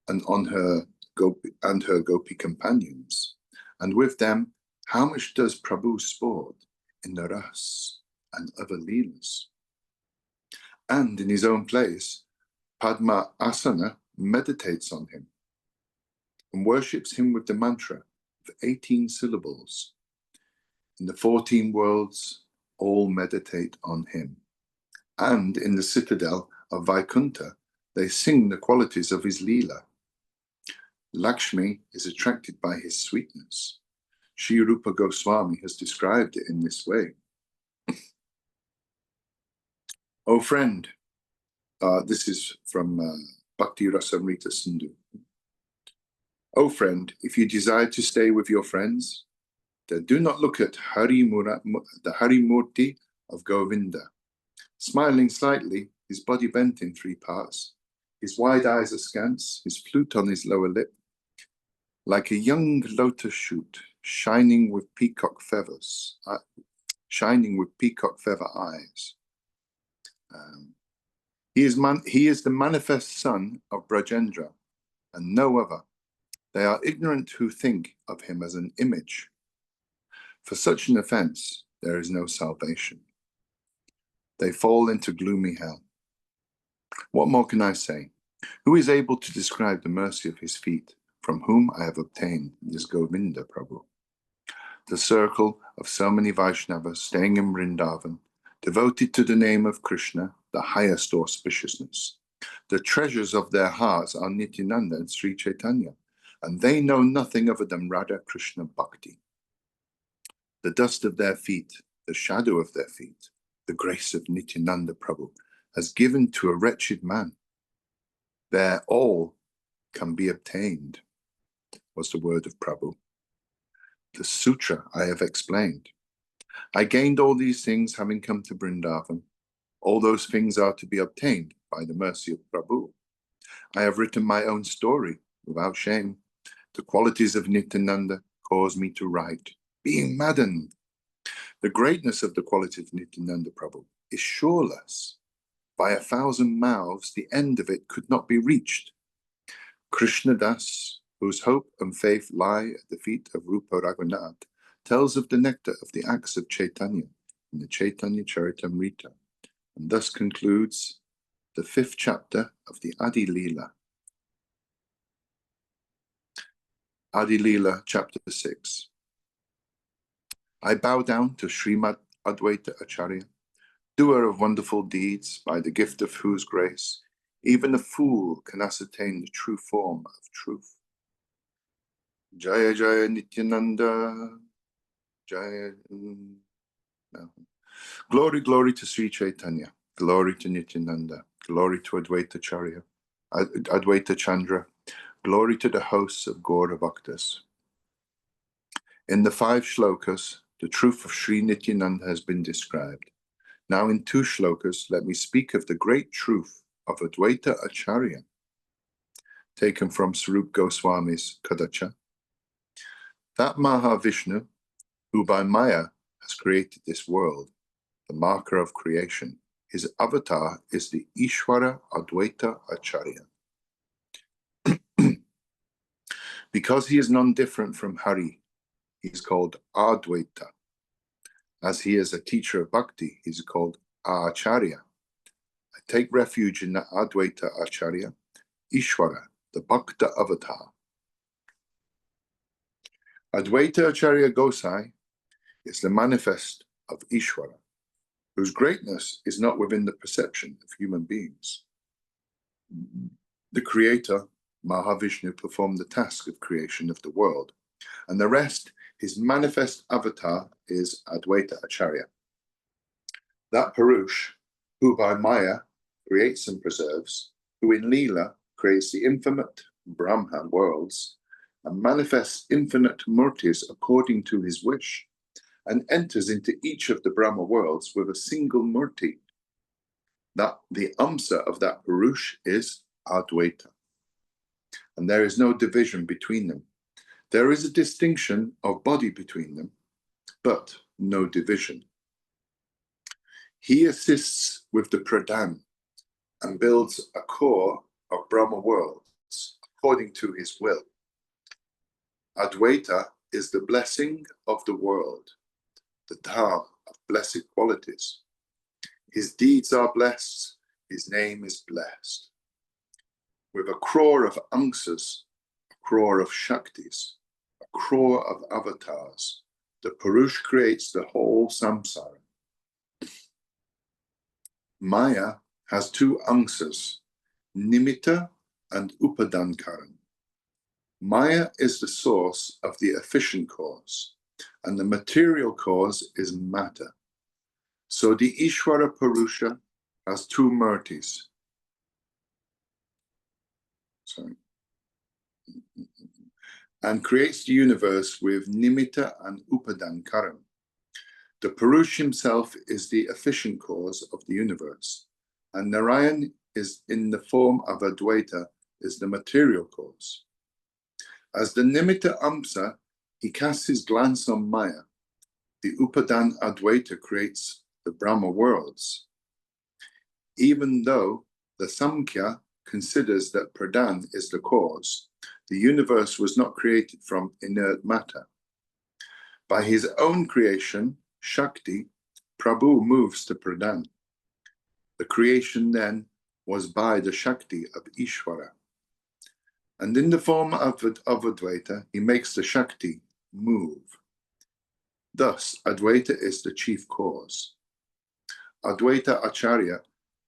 and her gopi companions, and with them, how much does Prabhu sport in the ras and other leelas? And in his own place, Padma Asana meditates on him and worships him with the mantra of 18 syllables. In the 14 worlds, all meditate on him. And in the citadel of Vaikunta, they sing the qualities of his Lila. Lakshmi is attracted by his sweetness. Sri Rupa Goswami has described it in this way. O friend, this is from Bhakti Rasamrita Sindhu. O friend, if you desire to stay with your friends, then do not look at the Hari Murti of Govinda. Smiling slightly, his body bent in 3 parts, his wide eyes askance, his flute on his lower lip, like a young lotus shoot, shining with peacock feathers, feather eyes. He is the manifest son of Brajendra, and no other. They are ignorant who think of him as an image. For such an offense, there is no salvation. They fall into gloomy hell. What more can I say? Who is able to describe the mercy of his feet, from whom I have obtained this Govinda Prabhu? The circle of so many Vaishnavas staying in Vrindavan, devoted to the name of Krishna, the highest auspiciousness. The treasures of their hearts are Nityananda and Sri Chaitanya, and they know nothing other than Radha Krishna Bhakti. The dust of their feet, the shadow of their feet, the grace of Nityananda Prabhu has given to a wretched man. There all can be obtained, was the word of Prabhu. The sutra I have explained. I gained all these things having come to Vrindavan. All those things are to be obtained by the mercy of Prabhu. I have written my own story without shame. The qualities of Nityananda cause me to write, being maddened. The greatness of the quality of Nityananda Prabhu is shoreless. By 1,000 mouths, the end of it could not be reached. Krishna Das, whose hope and faith lie at the feet of Rupa Raghunath, tells of the nectar of the acts of Chaitanya in the Chaitanya Charitamrta, and thus concludes the 5th chapter of the Adi Lila. Adi Lila, chapter 6. I bow down to Srimad Advaita Acharya, doer of wonderful deeds, by the gift of whose grace even a fool can ascertain the true form of truth. Jaya Jaya Nityananda, Jaya. No. Glory, glory to Sri Chaitanya, glory to Nityananda, glory to Advaita Acharya, Advaita Chandra, glory to the hosts of Gaura Bhaktas. In the 5 shlokas, the truth of Sri Nityananda has been described. Now in 2 shlokas, let me speak of the great truth of Advaita Acharya, taken from Sarup Goswami's Kadacha. That Mahavishnu, who by Maya has created this world, the marker of creation, his avatar is the Ishvara Advaita Acharya. Because he is none different from Hari, he is called Advaita. As he is a teacher of bhakti, he is called Acharya. I take refuge in the Advaita Acharya, Ishvara, the Bhakta avatar. Advaita Acharya Gosai is the manifest of Ishvara, whose greatness is not within the perception of human beings. The creator, Mahavishnu, performed the task of creation of the world, and the rest, his manifest avatar, is Advaita Acharya. That Purush, who by Maya creates and preserves, who in Lila creates the infinite Brahma worlds, and manifests infinite murtis according to his wish, and enters into each of the Brahma worlds with a single murti. That the Amsa of that Purush is Advaita. And there is no division between them. There is a distinction of body between them, but no division. He assists with the Pradhan and builds a core of Brahma worlds according to his will. Advaita is the blessing of the world, the Dham of blessed qualities. His deeds are blessed, his name is blessed. With a crore of Amsas, a crore of Shaktis, a crore of avatars, the Purush creates the whole samsara. Maya has 2 Amsas, Nimitta and Upadankaran. Maya is the source of the efficient cause, and the material cause is matter. So the Ishvara Purusha has 2 murtis. And creates the universe with Nimitta and Upadankaram. The Purush himself is the efficient cause of the universe, and Narayan is in the form of Advaita, is the material cause. As the Nimitta Amsa, he casts his glance on Maya. The Upadan Advaita creates the Brahma worlds. Even though the Samkhya considers that Pradhan is the cause, the universe was not created from inert matter. By his own creation, Shakti, Prabhu moves to Pradhan. The creation then was by the Shakti of Ishvara. And in the form of Advaita, he makes the Shakti move. Thus, Advaita is the chief cause. Advaita Acharya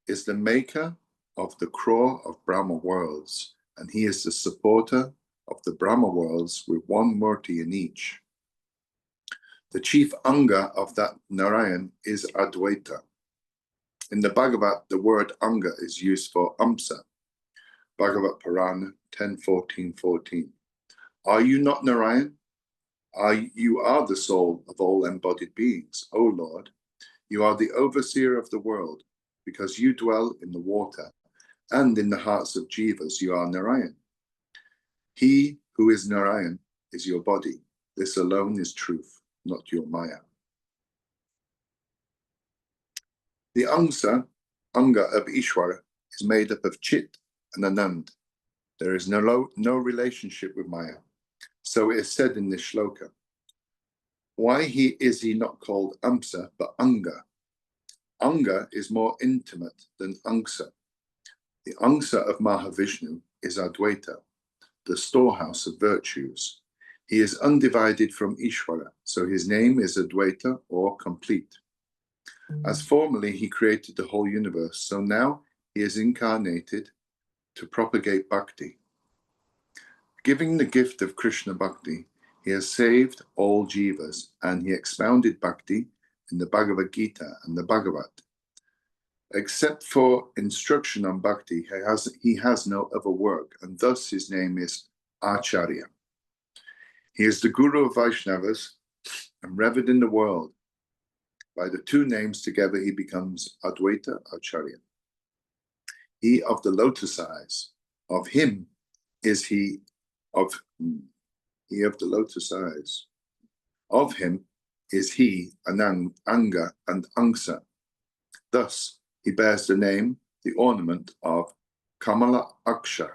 is the maker of the crore of Brahma worlds, and he is the supporter of the Brahma worlds with one murti in each. The chief anga of that Narayan is Advaita. In the Bhagavat, the word anga is used for Amsa. Bhagavat Purana 10.14.14. Are you not Narayan? You are the soul of all embodied beings, O Lord. You are the overseer of the world, because you dwell in the water, and in the hearts of jivas you are Narayan. He who is Narayan is your body. This alone is truth, not your Maya. The anga of Ishvara, is made up of Chit and Anand. There is no relationship with Maya. So it is said in this shloka. Why is he not called Amsa, but Anga? Anga is more intimate than Angsa. The Angsa of Mahavishnu is Advaita, the storehouse of virtues. He is undivided from Ishvara, so his name is Advaita or complete. As formerly he created the whole universe, so now he is incarnated to propagate bhakti. Giving the gift of Krishna bhakti, he has saved all jivas, and he expounded bhakti in the Bhagavad Gita and the Bhagavat. Except for instruction on bhakti, he has no other work, and thus his name is Acharya. He is the guru of Vaishnavas and revered in the world. By the two names together, he becomes Advaita Acharya. He of the lotus eyes, of him is he of the lotus eyes. Of him is he Anang, Anga, and Angsa. Thus, he bears the name, the ornament of Kamala Aksha.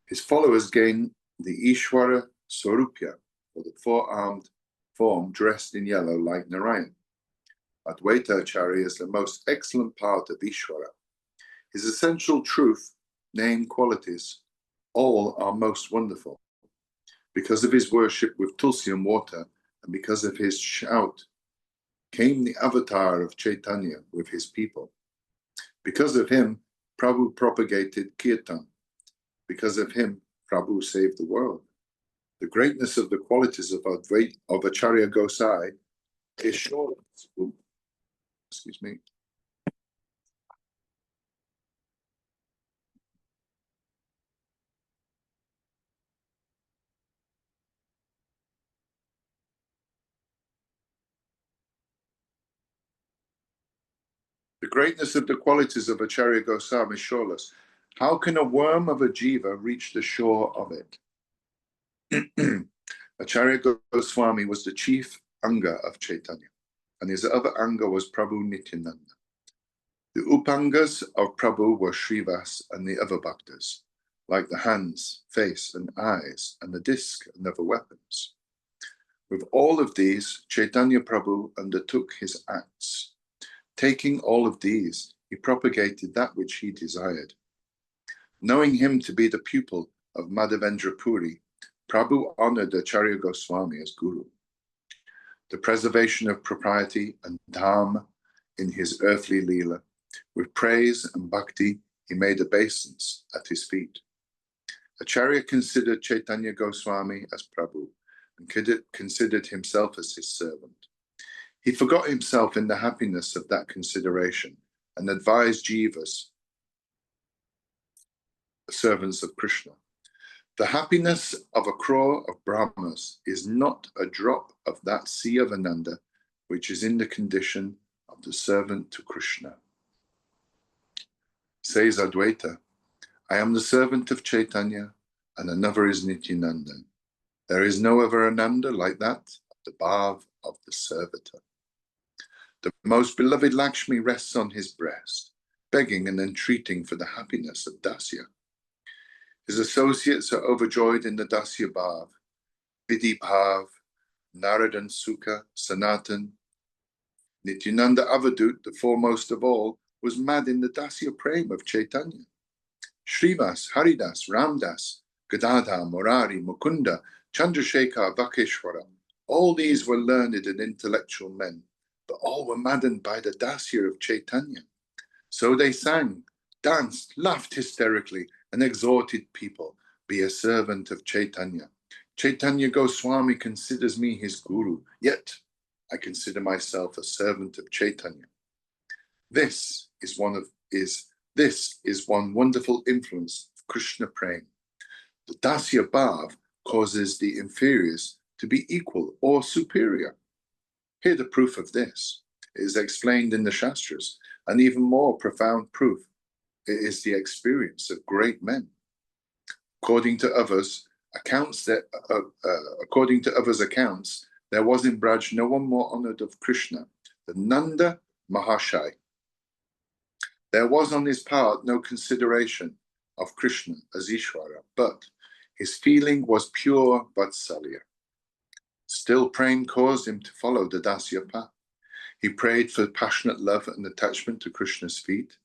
His followers gain the Ishvara Swarupya, or the four-armed form dressed in yellow like Narayan. Advaita Acharya is the most excellent part of Ishvara. His essential truth, name, qualities, all are most wonderful. Because of his worship with tulsi and water, and because of his shout, came the avatar of Chaitanya with his people. Because of him, Prabhu propagated Kirtan. Because of him, Prabhu saved the world. The greatness of the qualities of Acharya Gosai is short. Excuse me. The greatness of the qualities of Acharya Goswami is shoreless. How can a worm of a jiva reach the shore of it? Acharya Goswami was the chief anga of Chaitanya, and his other anga was Prabhu Nityananda. The upangas of Prabhu were Srivas and the other bhaktas, like the hands, face, and eyes, and the disc and other weapons. With all of these, Chaitanya Prabhu undertook his acts. Taking all of these, he propagated that which he desired. Knowing him to be the pupil of Madhavendra Puri, Prabhu honored Acharya Goswami as guru. The preservation of propriety and dharma in his earthly Lila, with praise and bhakti, he made obeisance at his feet. Acharya considered Chaitanya Goswami as Prabhu and considered himself as his servant. He forgot himself in the happiness of that consideration and advised jivas, servants of Krishna. The happiness of a crore of Brahmas is not a drop of that sea of Ananda, which is in the condition of the servant to Krishna. Says Advaita, I am the servant of Chaitanya, and another is Nityananda. There is no other Ananda like that, the bhav of the servitor. The most beloved Lakshmi rests on his breast. begging and entreating for the happiness of Dasya. His associates are overjoyed in the Dasya Bhav, Vidibhav, Naradan Sukha, Sanatan. Nityananda Avadut, the foremost of all, was mad in the Dasya Prem of Chaitanya. Srivas, Haridas, Ramdas, Gadadhar, Murari, Mukunda, Chandrasekhar, Vakeshwara, all these were learned and intellectual men, but all were maddened by the Dasya of Chaitanya. So they sang, danced, laughed hysterically, and exhorted people, be a servant of Chaitanya. Chaitanya Goswami considers me his guru, yet I consider myself a servant of Chaitanya. This is one wonderful influence of Krishna Prem. The Dasya Bhav causes the inferiors to be equal or superior. Here the proof of this is explained in the Shastras, an even more profound proof. It is the experience of great men. According to others' accounts, there was in Braj no one more honored of Krishna than Nanda Mahashai. There was on his part no consideration of Krishna as Ishvara, but his feeling was pure Vatsalya. Still, prem caused him to follow the Dasya path. He prayed for passionate love and attachment to Krishna's feet.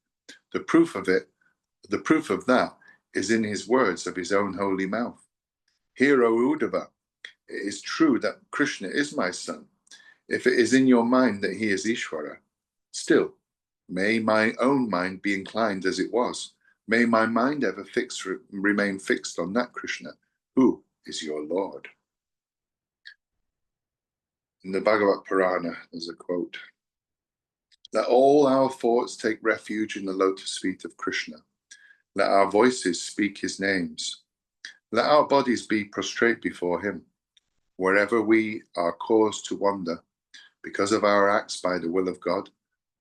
The proof of that is in his words of his own holy mouth. Hear, O Uddhava, it is true that Krishna is my son. If it is in your mind that he is Ishvara, still, may my own mind be inclined as it was. May my mind ever remain fixed on that Krishna, who is your Lord. In the Bhagavad Purana, there's a quote. Let all our thoughts take refuge in the lotus feet of Krishna. Let our voices speak his names. Let our bodies be prostrate before him. Wherever we are caused to wander, because of our acts by the will of God,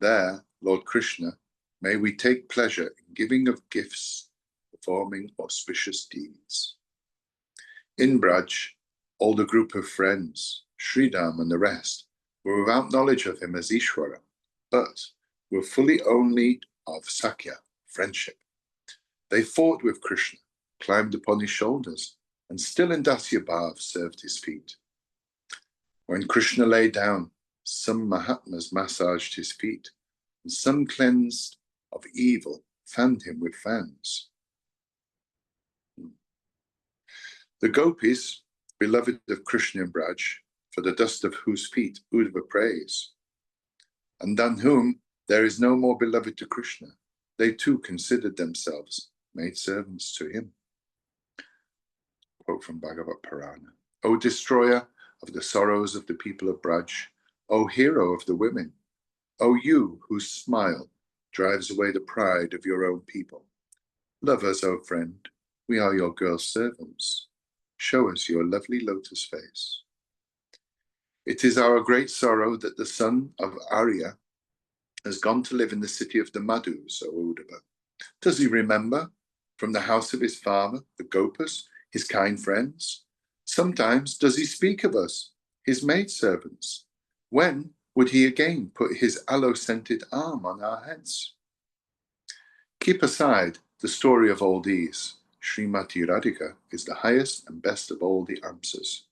there, Lord Krishna, may we take pleasure in giving of gifts, performing auspicious deeds. In Braj, all the group of friends, Sridham and the rest, were without knowledge of him as Ishvara, but were fully only of Sakya, friendship. They fought with Krishna, climbed upon his shoulders, and still in Dasya Bhav served his feet. When Krishna lay down, some Mahatmas massaged his feet, and some cleansed of evil fanned him with fans. The gopis, beloved of Krishna and Braj, for the dust of whose feet Uddhava prays, and than whom there is no more beloved to Krishna, they too considered themselves made servants to him. Quote from Bhagavad Purana. O destroyer of the sorrows of the people of Braj, O hero of the women, O you whose smile drives away the pride of your own people. Love us, O friend, we are your girl servants. Show us your lovely lotus face. It is our great sorrow that the son of Arya has gone to live in the city of the Madhus, O Uddhava. Does he remember from the house of his father, the Gopas, his kind friends? Sometimes does he speak of us, his maidservants? When would he again put his aloe-scented arm on our heads? Keep aside the story of all these. Srimati Radhika is the highest and best of all the answers.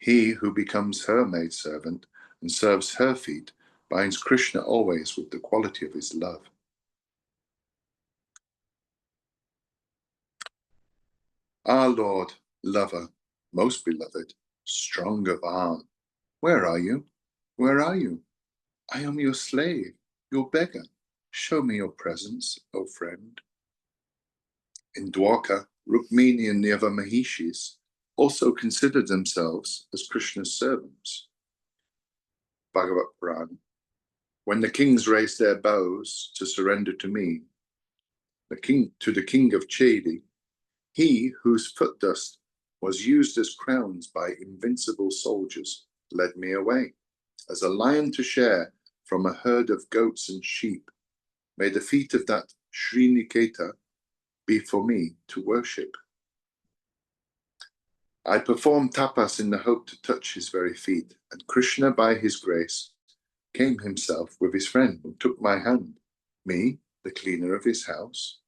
He who becomes her maidservant and serves her feet binds Krishna always with the quality of his love. Our Lord, lover, most beloved, strong of arm, where are you? Where are you? I am your slave, your beggar. Show me your presence, O friend. In Dwarka, Rukmini and the other Mahishis also considered themselves as Krishna's servants. Bhagavad Purana. When the kings raised their bows to surrender to me, the king of Chedi, he whose foot dust was used as crowns by invincible soldiers led me away, as a lion to share from a herd of goats and sheep. May the feet of that Sriniketa be for me to worship. I performed tapas in the hope to touch his very feet, and Krishna, by his grace, came himself with his friend and took my hand. Me, the cleaner of his house.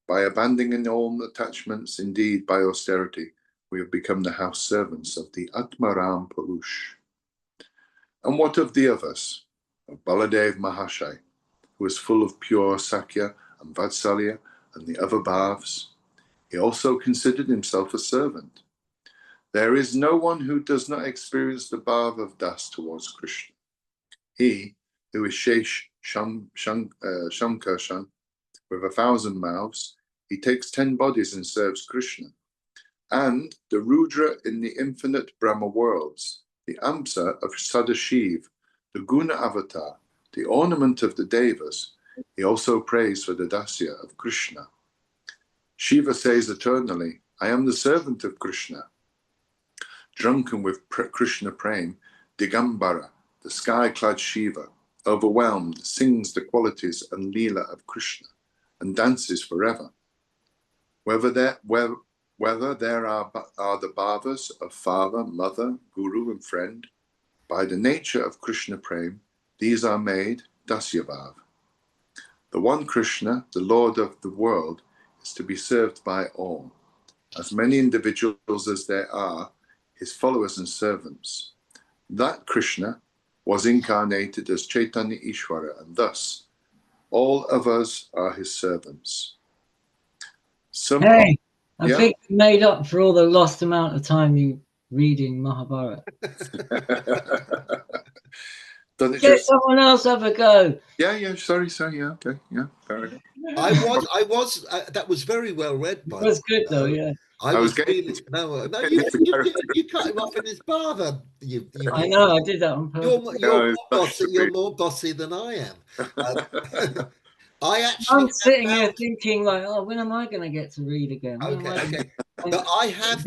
By abandoning all attachments, indeed by austerity, we have become the house servants of the Atmaram Purush. And what of the others? Of Baladev Mahashai, who was full of pure Sakya and Vatsalya and the other bhavs. He also considered himself a servant. There is no one who does not experience the bhav of das towards Krishna. He, who is Shesh Shankarshan, with 1,000 mouths, he takes 10 bodies and serves Krishna. And the Rudra in the infinite Brahma worlds, the Amsa of Sadashiv, the Guna avatar, the ornament of the Devas, he also prays for the Dasya of Krishna. Shiva says eternally, I am the servant of Krishna. Drunken with Krishna praying, Digambara, the sky-clad Shiva, overwhelmed, sings the qualities and Lila of Krishna and dances forever. Whether there are the bhavas of father, mother, guru, and friend, by the nature of Krishna Prem, these are made Dasyabhav. The one Krishna, the Lord of the world, is to be served by all, as many individuals as there are, his followers and servants. That Krishna was incarnated as Chaitanya Ishvara, and thus all of us are his servants. Hey, I think you made up for all the lost amount of time you reading Mahabharata. Let someone else have a go. Yeah, sorry, yeah, okay, yeah, fair enough. That was very well read, by It was good though, yeah. I was really, you cut him off in his barber. I know, I did that on purpose. You're more bossy than I am. I'm sitting here thinking like, oh, when am I going to get to read again? Okay. But I have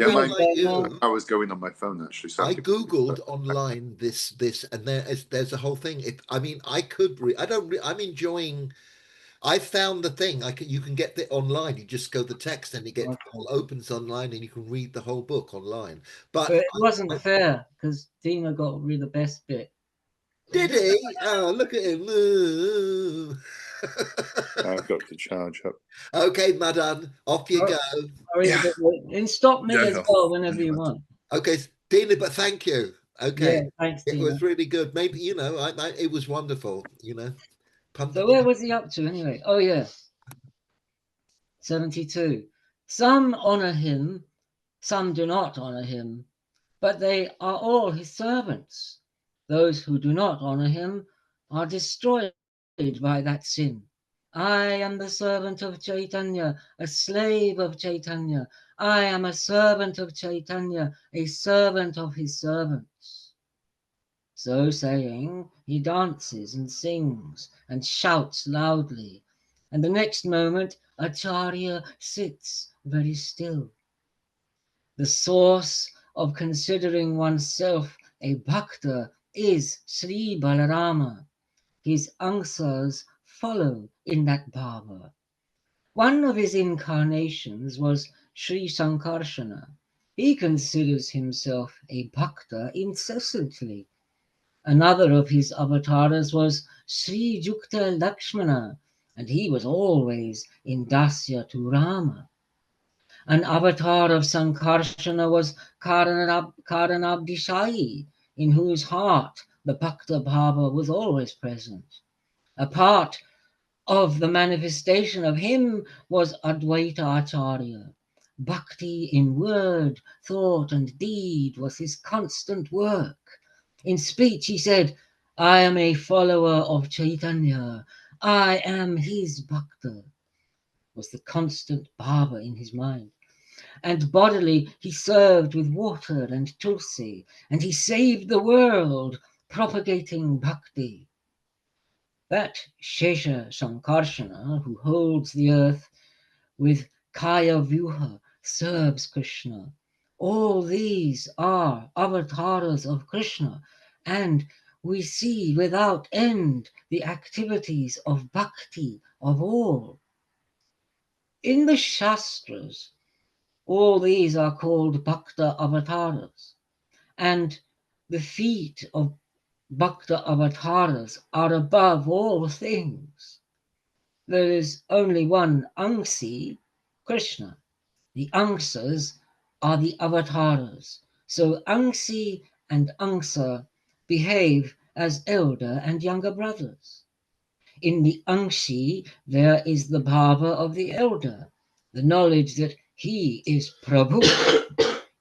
I was going on my phone actually. So I googled online this, and there's a whole thing. I could read. I'm enjoying. I found the thing. You can get it online. You just go the text, and it all opens online, and you can read the whole book online. But it wasn't fair because Dima got rid of the best bit. Did he? Oh, look at him. I've got to charge up. Okay, Madan, off you go. Yeah. And stop me as well whenever you want. Okay, Dina, but thank you. Okay, yeah, thanks, it was really good. Maybe it was wonderful. So where was he up to anyway? Oh yeah, 72. Some honor him, some do not honor him, but they are all his servants. Those who do not honor him are destroyed by that sin. I am the servant of Chaitanya, a slave of Chaitanya. I am a servant of Chaitanya, a servant of his servants. So saying, he dances and sings and shouts loudly, and the next moment Acharya sits very still. The source of considering oneself a bhakta is Sri Balarama. His angsas follow in that bhava. One of his incarnations was Sri Sankarsana. He considers himself a bhakta incessantly. Another of his avatars was Sri Jukta Lakshmana, and he was always in Dasya to Rama. An avatar of Sankarsana was Karanabdishai, in whose heart the Bhakta Bhava was always present. A part of the manifestation of him was Advaita Acharya. Bhakti in word, thought, and deed was his constant work. In speech he said, I am a follower of Chaitanya. I am his Bhakta, was the constant bhava in his mind. And bodily he served with water and tulsi, and he saved the world, propagating bhakti. That Shesha Sankarsana, who holds the earth with Kaya Vyuha, serves Krishna. All these are avatars of Krishna, and we see without end the activities of bhakti of all. In the Shastras, all these are called Bhakta avatars, and the feet of Bhakta avatars are above all things. there is only one Angsi, Krishna. The Angsas are the avatars. So Angsi and Angsa behave as elder and younger brothers. In the Angshi, there is the bhava of the elder, the knowledge that he is Prabhu.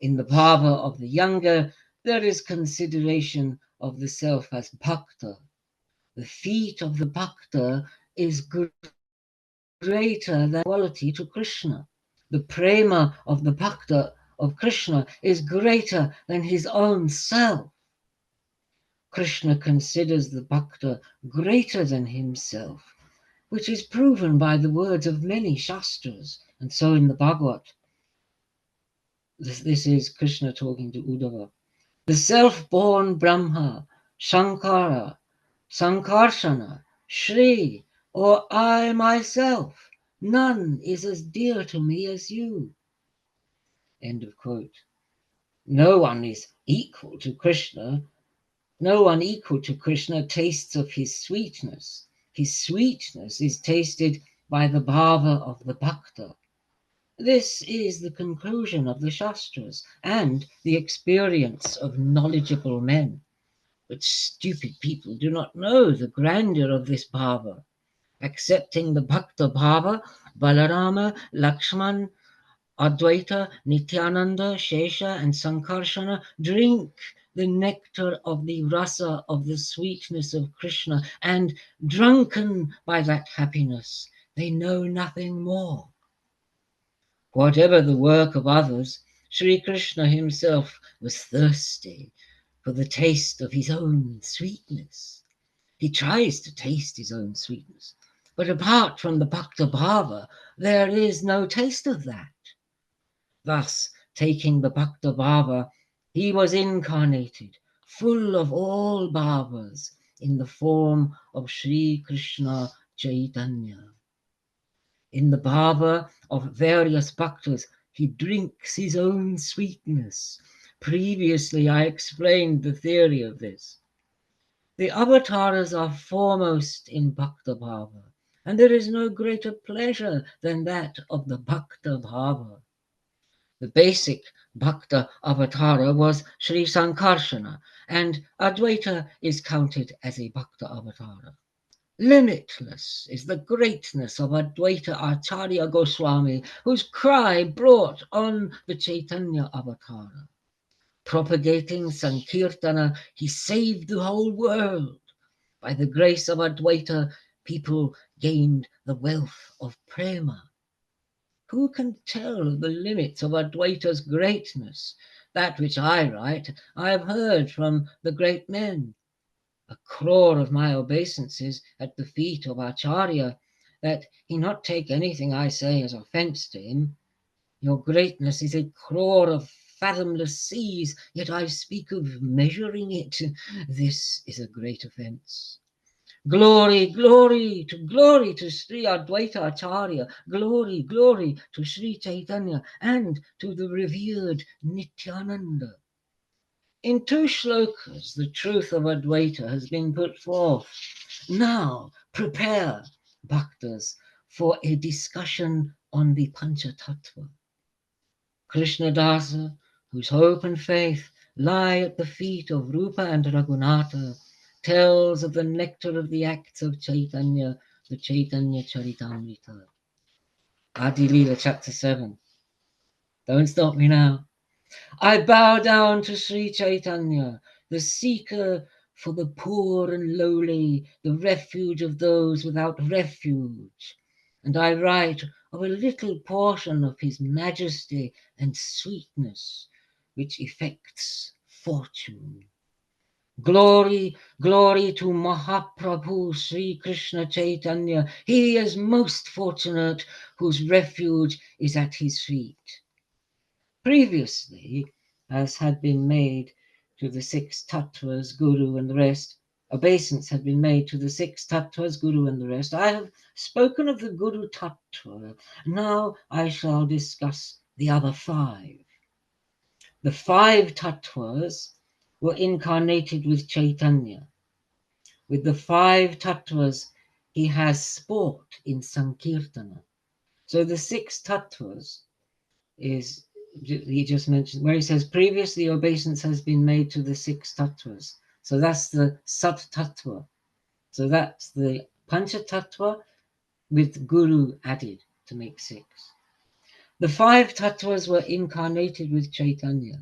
In the bhava of the younger, there is consideration of the self as bhakta. The feat of the bhakta is greater than quality to Krishna. The prema of the bhakta of Krishna is greater than his own self. Krishna considers the bhakta greater than himself, which is proven by the words of many shastras. And so in the Bhagavad, this is Krishna talking to Uddhava. The self-born Brahma, Shankara, Sankarshana, Shri, or I myself, none is as dear to me as you. End of quote. No one is equal to Krishna. No one equal to Krishna tastes of his sweetness. His sweetness is tasted by the bhava of the bhakta. This is the conclusion of the Shastras and the experience of knowledgeable men. But stupid people do not know the grandeur of this bhava. Accepting the bhakta bhava, Balarama, Lakshman, Advaita, Nityananda, Shesha, and Sankarshana drink the nectar of the rasa of the sweetness of Krishna, and drunken by that happiness, they know nothing more. Whatever the work of others, Sri Krishna himself was thirsty for the taste of his own sweetness. He tries to taste his own sweetness, but apart from the bhakta bhava, there is no taste of that. Thus, taking the bhakta bhava, he was incarnated, full of all bhavas, in the form of Sri Krishna Chaitanya. In the bhava of various bhaktas, he drinks his own sweetness. Previously, I explained the theory of this. The avatars are foremost in bhakta bhava, and there is no greater pleasure than that of the bhakta bhava. The basic bhakta avatara was Sri Sankarshana, and Advaita is counted as a bhakta avatara. Limitless is the greatness of Advaita Acharya Goswami, whose cry brought on the Chaitanya avatara. Propagating Sankirtana, he saved the whole world. By the grace of Advaita, people gained the wealth of prema. Who can tell the limits of Advaita's greatness? That which I write, I have heard from the great men. 1,000,000 of my obeisances at the feet of Acharya, that he not take anything I say as offence to him. Your greatness is 1,000,000 of fathomless seas, yet I speak of measuring it. This is a great offence. Glory, glory to Sri Advaita Acharya, glory, glory to Sri Chaitanya, and to the revered Nityananda. In 2 shlokas, the truth of Advaita has been put forth. Now, prepare, bhaktas, for a discussion on the Panchatattva. Krishna Dasa, whose hope and faith lie at the feet of Rupa and Raghunatha, tells of the nectar of the acts of Chaitanya, the Chaitanya Charitamrta. Adi Lila, chapter 7. Don't stop me now. I bow down to Sri Chaitanya, the seeker for the poor and lowly, the refuge of those without refuge. And I write of a little portion of his majesty and sweetness, which effects fortune. Glory, glory to Mahaprabhu Sri Krishna Chaitanya. He is most fortunate whose refuge is at his feet. Previously, as had been made to the 6 tattvas, Guru and the rest, obeisance had been made to the 6 tattvas, Guru and the rest. I have spoken of the Guru tattva. Now I shall discuss the other 5. The 5 tattvas were incarnated with Chaitanya. With the 5 tattvas, he has sport in Sankirtana. So the 6 tattvas is, he just mentioned, where he says, previously obeisance has been made to the 6 tattvas. So that's the Sat tattva. So that's the Pancha tattva with Guru added to make 6. The 5 tattvas were incarnated with Chaitanya.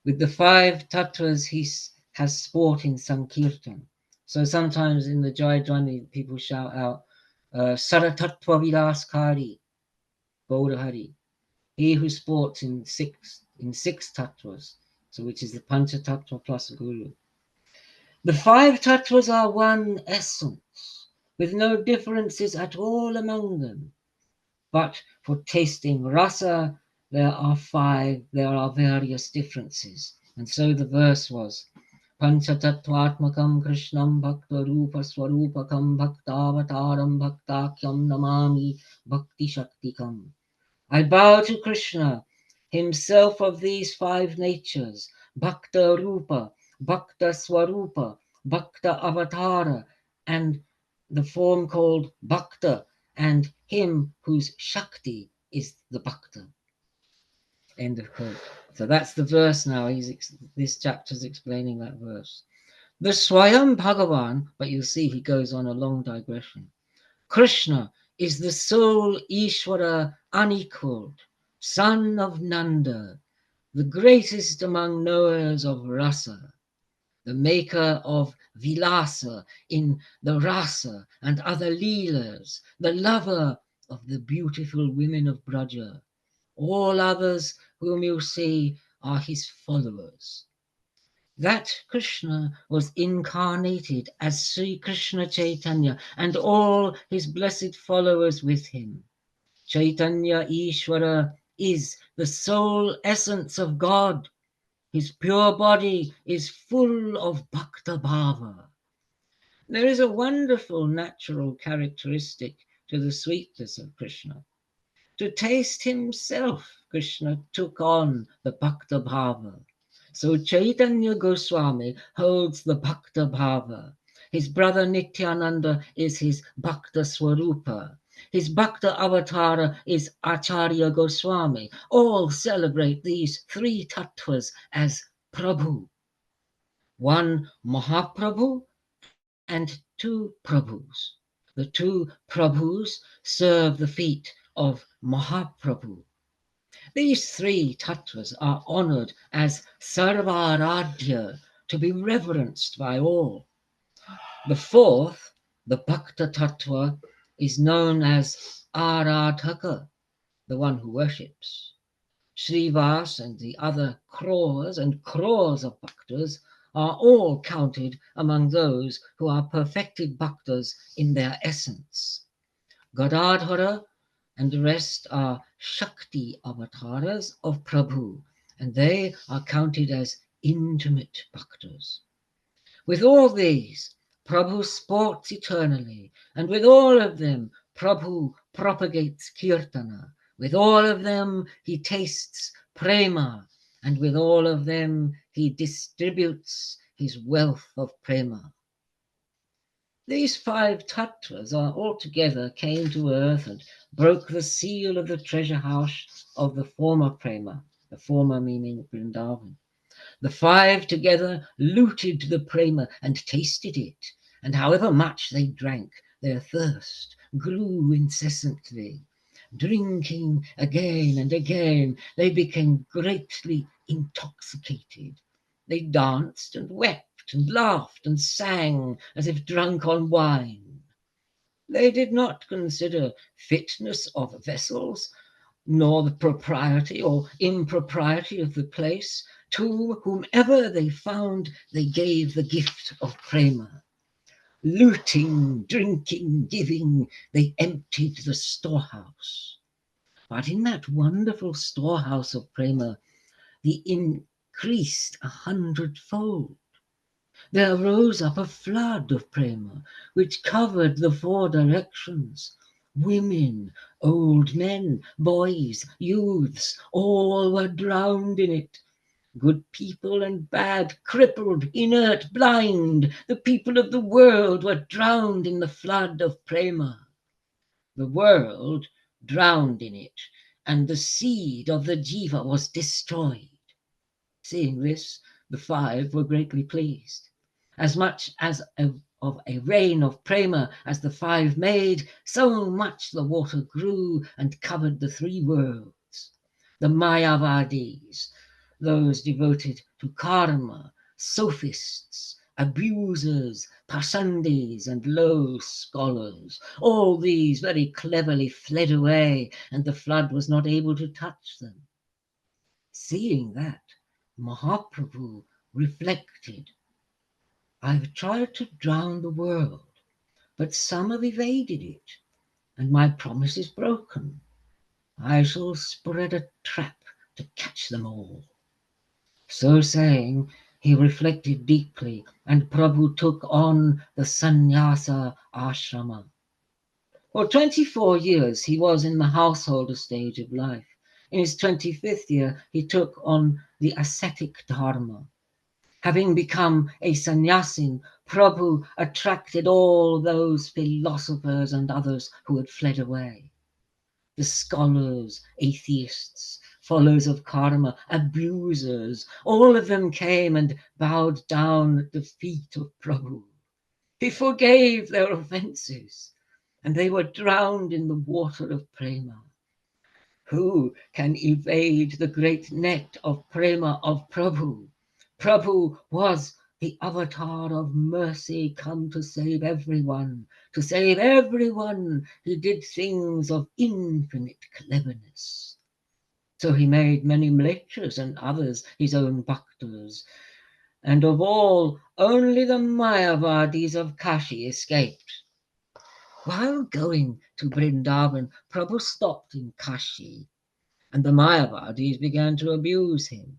With the 5 tattvas, he has sport in Sankirtan. So sometimes in the Jai Dwani, people shout out, Saratattva Vilaskari, Bodhari. He who sports in six tattvas, so which is the Pancha tattva plus Guru. The 5 tattvas are one essence, with no differences at all among them. But for tasting rasa, there are various differences. And so the verse was, Panchatattvatmakam Krishnam Bhakta Rupa Swarupakam Bhaktavataram Bhaktakyam Namami Bhakti Shaktikam. I bow to Krishna, himself of these 5 natures, Bhakta Rupa, Bhakta Swarupa, Bhakta Avatara, and the form called Bhakta, and him whose Shakti is the Bhakta. End of quote. So that's the verse now. This chapter's explaining that verse. The Swayam Bhagavan, but you'll see he goes on a long digression. Krishna is the sole Ishvara unequaled, son of Nanda, the greatest among knowers of rasa, the maker of vilasa in the rasa and other leelas, the lover of the beautiful women of Braja. All others whom you see are his followers. That Krishna was incarnated as Sri Krishna Chaitanya and all his blessed followers with him. Chaitanya Ishvara is the sole essence of God. His pure body is full of Bhakta Bhava. There is a wonderful natural characteristic to the sweetness of Krishna. To taste himself, Krishna took on the Bhakta Bhava. So Chaitanya Goswami holds the Bhakta Bhava. His brother Nityananda is his Bhakta Swarupa. His Bhakta Avatara is Acharya Goswami. All celebrate these 3 tattvas as Prabhu. One Mahaprabhu and 2 Prabhus. The 2 Prabhus serve the feet of Mahaprabhu. These 3 tattvas are honored as Sarvaradhya, to be reverenced by all. The 4th, the Bhakta tattva, is known as Aradhaka, the one who worships. Srivas and the other crores and crores of bhaktas are all counted among those who are perfected bhaktas in their essence. Gadadhara and the rest are Shakti avatars of Prabhu, and they are counted as intimate bhaktas. With all these, Prabhu sports eternally, and with all of them, Prabhu propagates kirtana. With all of them, he tastes prema, and with all of them, he distributes his wealth of prema. These 5 tattvas are altogether came to earth and broke the seal of the treasure house of the former prema, the former meaning Vrindavan. The 5 together looted the prema and tasted it, and however much they drank, their thirst grew incessantly. Drinking again and again, they became greatly intoxicated. They danced and wept and laughed and sang as if drunk on wine. They did not consider fitness of vessels, nor the propriety or impropriety of the place. To whomever they found, they gave the gift of prema. Looting, drinking, giving, they emptied the storehouse. But in that wonderful storehouse of prema, the increased 100-fold. There rose up a flood of prema, which covered the 4 directions. Women, old men, boys, youths, all were drowned in it. Good people and bad, crippled, inert, blind, the people of the world were drowned in the flood of prema. The world drowned in it, and the seed of the jiva was destroyed. Seeing this, the five were greatly pleased. As much as of a rain of prema as the five made, so much the water grew and covered the three worlds. The Mayavadis, those devoted to karma, sophists, abusers, pasandis, and low scholars, all these very cleverly fled away, and the flood was not able to touch them. Seeing that, Mahaprabhu reflected, I've tried to drown the world, but some have evaded it, and my promise is broken. I shall spread a trap to catch them all. So saying, he reflected deeply, and Prabhu took on the sannyasa ashrama. For 24 years he was in the householder stage of life. In his 25th year, he took on the ascetic dharma. Having become a sannyasin, Prabhu attracted all those philosophers and others who had fled away. The scholars, atheists, followers of karma, abusers, all of them came and bowed down at the feet of Prabhu. He forgave their offenses, and they were drowned in the water of prema. Who can evade the great net of prema of Prabhu? Prabhu was the avatar of mercy come to save everyone. To save everyone, he did things of infinite cleverness. So he made many mlechas and others his own bhaktas. And of all, only the Mayavadis of Kashi escaped. While going to Vrindavan, Prabhu stopped in Kashi, and the Mayavadis began to abuse him.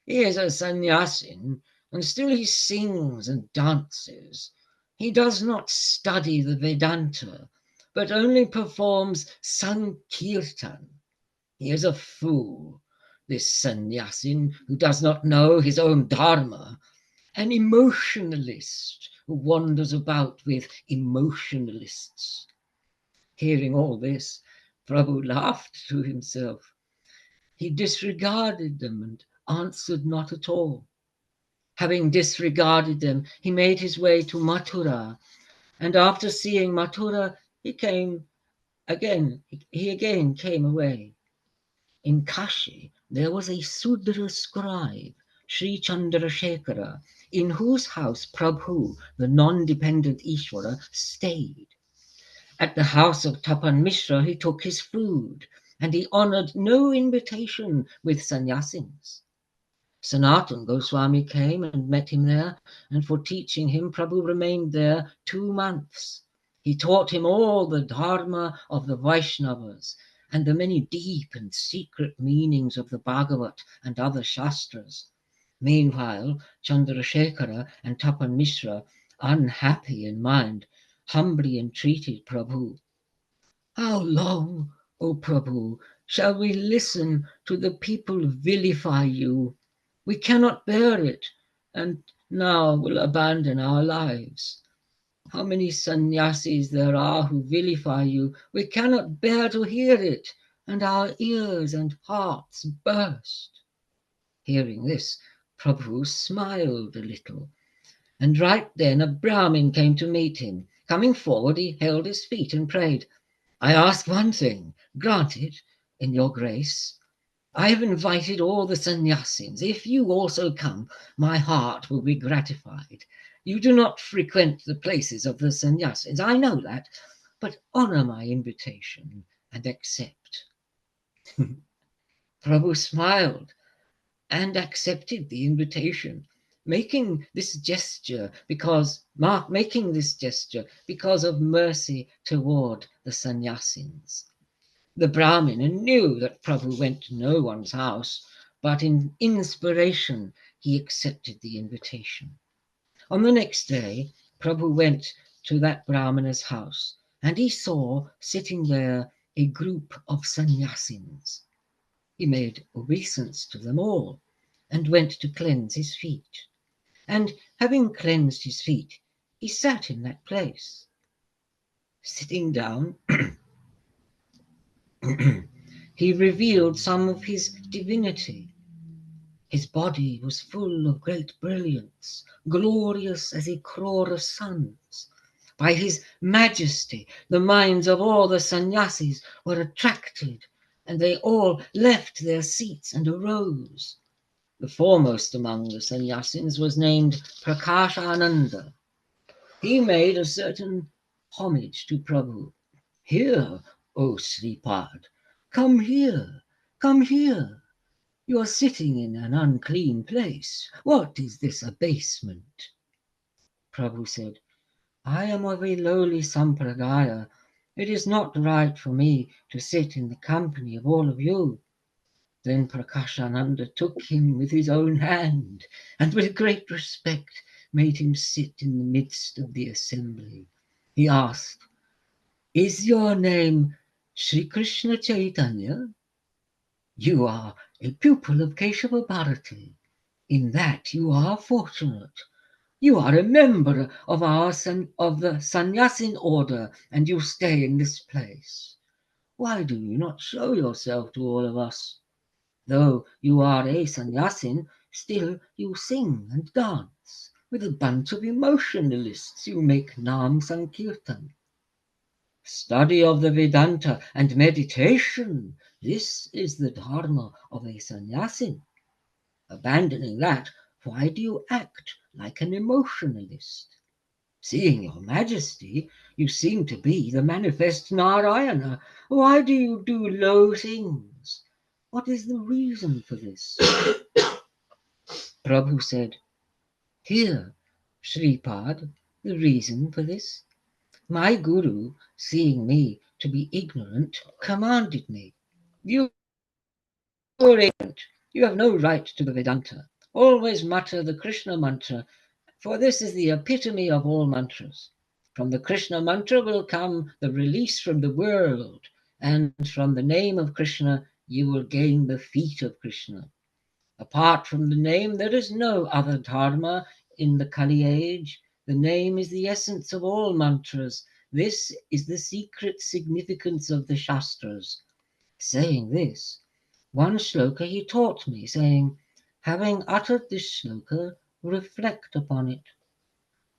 He is a sannyasin, and still he sings and dances. He does not study the Vedanta, but only performs sankirtan. He is a fool, this sannyasin who does not know his own dharma, an emotionalist who wanders about with emotionalists. Hearing all this, Prabhu laughed to himself. He disregarded them and answered not at all. Having disregarded them, he made his way to Mathura, and after seeing Mathura, he again came away. In Kashi, there was a Sudra scribe, Sri Chandrasekhara, in whose house Prabhu, the non-dependent Ishvara, stayed. At the house of Tapan Mishra, he took his food, and he honored no invitation with sannyasins. Sanatan Goswami came and met him there, and for teaching him, Prabhu remained there 2 months. He taught him all the dharma of the Vaishnavas and the many deep and secret meanings of the Bhagavat and other shastras. Meanwhile, Chandrasekhara and Tapan Mishra, unhappy in mind, humbly entreated Prabhu, how long, O Prabhu, shall we listen to the people vilify you? We cannot bear it, and now will abandon our lives. How many sannyasis there are who vilify you. We cannot bear to hear it, and our ears and hearts burst. Hearing this, Prabhu smiled a little, and right then a Brahmin came to meet him. Coming forward, he held his feet and prayed, I ask one thing, grant it in your grace. I have invited all the sannyasins. If you also come, my heart will be gratified. You do not frequent the places of the sannyasins, I know that, but honor my invitation and accept. Prabhu smiled and accepted the invitation, making this gesture because of mercy toward the sannyasins. The Brahmin knew that Prabhu went to no one's house, but in inspiration he accepted the invitation. On the next day, Prabhu went to that Brahmana's house, and he saw sitting there a group of sannyasins. He made obeisance to them all, and went to cleanse his feet. And having cleansed his feet, he sat in that place. Sitting down, he revealed some of his divinity. His body was full of great brilliance, glorious as a crore of suns. By his majesty, the minds of all the sannyasis were attracted, and they all left their seats and arose. The foremost among the sannyasins was named Prakashananda. He made a certain homage to Prabhu. Here, O Sripad, come here, come here. You are sitting in an unclean place. What is this abasement? Prabhu said, I am of a lowly sampradaya. It is not right for me to sit in the company of all of you. Then Prakashananda took him with his own hand and with great respect made him sit in the midst of the assembly. He asked, Is your name Sri Krishna Chaitanya? You are a pupil of Keshava Bharati. In that you are fortunate. You are a member of the Sannyasin order, and you stay in this place. Why do you not show yourself to all of us? Though you are a Sannyasin, still you sing and dance. With a bunch of emotionalists, you make Nam Sankirtan. Study of the Vedanta and meditation, this is the dharma of a Sannyasin. Abandoning that, why do you act like an emotionalist? Seeing your majesty, you seem to be the manifest Narayana. Why do you do low things? What is the reason for this? Prabhu said, Here, Sripad, the reason for this. My guru, seeing me to be ignorant, commanded me. You are ignorant. You have no right to the Vedanta. Always mutter the Krishna mantra, for this is the epitome of all mantras. From the Krishna mantra will come the release from the world, and from the name of Krishna you will gain the feet of Krishna. Apart from the name, there is no other dharma in the Kali age. The name is the essence of all mantras. This is the secret significance of the Shastras. Saying this, one shloka he taught me, saying, having uttered this shloka, reflect upon it.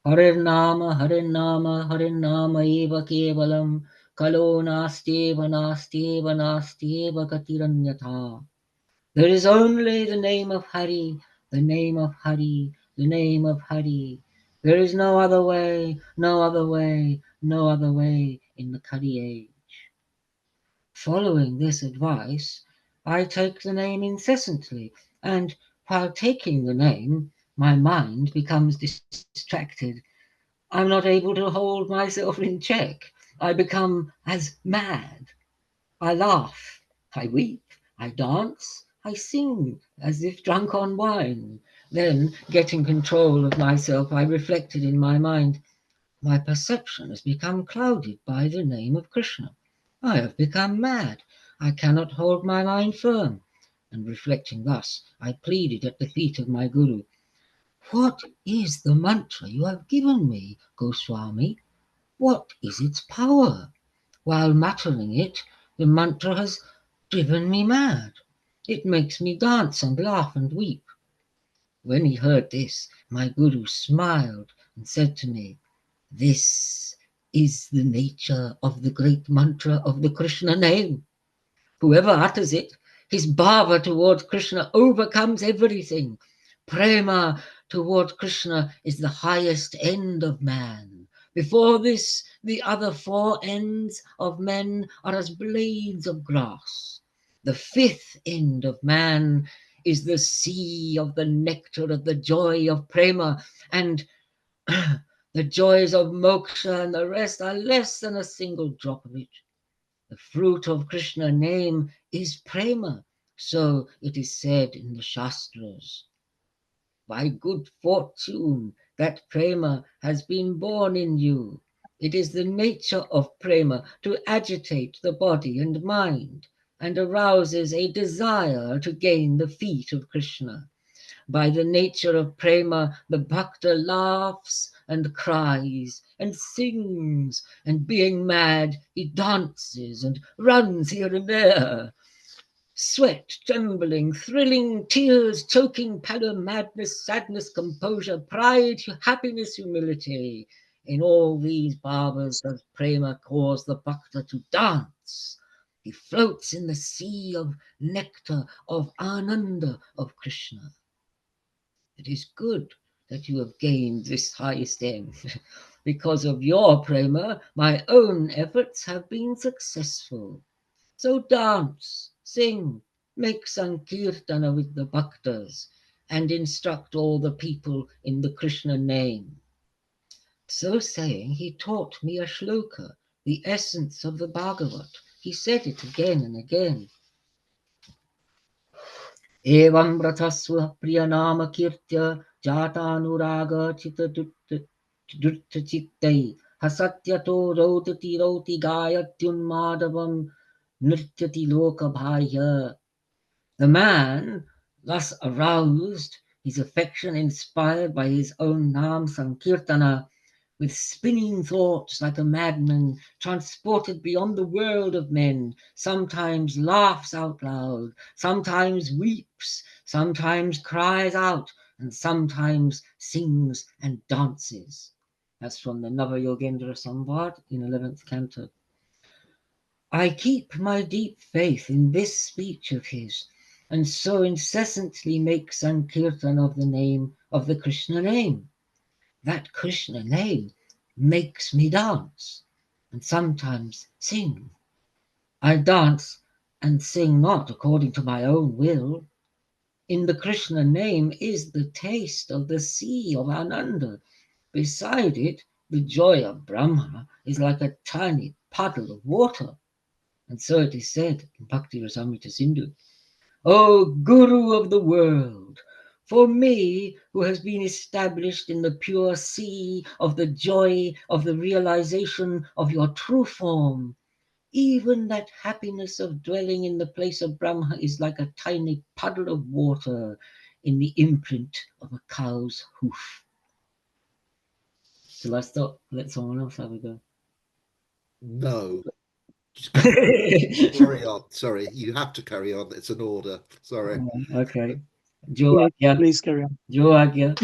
Harinama, Harinama, Harinama eva kevalam, kalo nasteva, nasteva, nasteva gatiranyatha. There is only the name of Hari, the name of Hari, the name of Hari. There is no other way, no other way, no other way in the Kali age. Following this advice, I take the name incessantly, and while taking the name, my mind becomes distracted. I'm not able to hold myself in check. I become as mad. I laugh, I weep, I dance, I sing as if drunk on wine. Then, getting control of myself, I reflected in my mind, my perception has become clouded by the name of Krishna. I have become mad. I cannot hold my mind firm. And reflecting thus, I pleaded at the feet of my Guru, what is the mantra you have given me, Goswami? What is its power? While muttering it, the mantra has driven me mad. It makes me dance and laugh and weep. When he heard this, my Guru smiled and said to me, this is the nature of the great mantra of the Krishna name. Whoever utters it, his bhava towards Krishna overcomes everything. Prema toward Krishna is the highest end of man. Before this, the other four ends of men are as blades of grass. The fifth end of man is the sea of the nectar of the joy of prema, and the joys of moksha and the rest are less than a single drop of it. The fruit of Krishna name is prema, so it is said in the Shastras. By good fortune that prema has been born in you. It is the nature of prema to agitate the body and mind, and arouses a desire to gain the feet of Krishna. by the nature of prema, the bhakta laughs and cries and sings, and being mad, he dances and runs here and there. Sweat, trembling, thrilling, tears, choking, pallor, madness, sadness, composure, pride, happiness, humility. In all these bhavas does prema cause the bhakta to dance. He floats in the sea of nectar, of ananda, of Krishna. It is good that you have gained this highest end. Because of your prema, my own efforts have been successful. So dance, sing, make sankirtana with the bhaktas, and instruct all the people in the Krishna name. So saying, he taught me a shloka, the essence of the Bhagavat. He said it again and again. Evam ratasva priyanama kirtya jatanuraga chita dutta chittai hasatyato rotati roti gayatyunmadavam nrityati loka bhaya. The man, thus aroused, his affection inspired by his own Nam Sankirtana, with spinning thoughts like a madman, transported beyond the world of men, sometimes laughs out loud, sometimes weeps, sometimes cries out, and sometimes sings and dances. That's from the Nava Yogendra Samvad in 11th canto. I keep my deep faith in this speech of his, and so incessantly make Sankirtan of the name of the Krishna name. That Krishna name makes me dance and sometimes sing. I dance and sing not according to my own will. In the Krishna name is the taste of the sea of Ananda. Beside it, the joy of Brahma is like a tiny puddle of water. And so it is said in Bhakti Rasamrita Sindhu, O Guru of the world, for me who has been established in the pure sea of the joy of the realization of your true form, even that happiness of dwelling in the place of Brahma is like a tiny puddle of water in the imprint of a cow's hoof. Shall I stop? Let someone else have a go. No. Carry on. Sorry, you have to carry on. It's an order. Sorry. Okay. Yeah, please carry on. Joagya.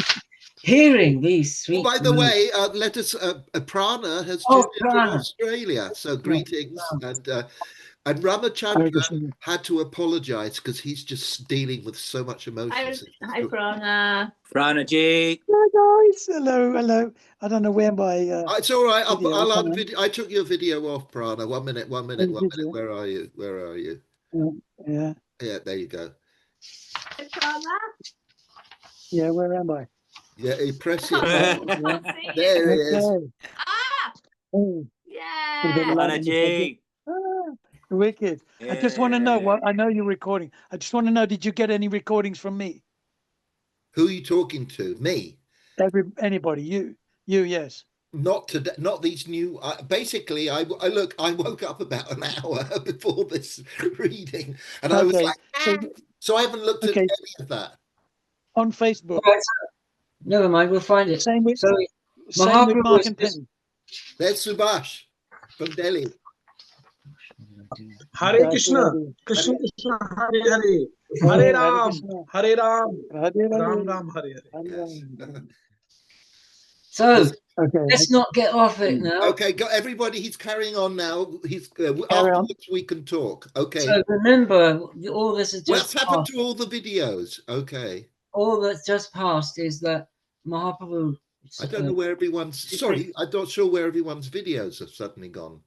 Hearing these sweet. By the way, let us. Prana has Oh, tuned in from Prana. Australia, so greetings. And Hare Ramachandra Krishna. had to apologise because he's just dealing with so much emotion. Hi, Prana. Pranaji. Hi guys, hello. I don't know where my It's all right. video I'll is add on. video. I took your video off, Prana. 1 minute. Oh, did you? Where are you? Where are you? Yeah, Yeah, there you go. Hi, Prana. yeah. Where am I? Yeah, you press it. Yeah. There it is. Okay. Ah, Oh, with the yeah. light in the subject. Pranaji. Wicked. I just want to know what I know you're recording. I just want to know, did you get any recordings from me? Who are you talking to? Me? Anybody? You, yes. Not today. Not these new. Basically, I woke up about an hour before this reading, and I was Okay. like, so I haven't looked at Okay. any of that. On Facebook. Never mind, we'll find it. Same with So Mark was and just- Penny. There's Subhash from Delhi. Hare Krishna, Krishna Krishna, Hare Hare, Hare Ram, Hare Ram, Ram Ram, Hare Hare. Yes. So Okay. let's not get off it now. Okay, go everybody. He's carrying on now. He's on. afterwards we can talk. Okay. So remember, all this is What's just happened passed. to all the videos? Okay. All that's just passed is that Mahaprabhu. I don't know where everyone's. Sorry, I'm not sure where everyone's videos have suddenly gone.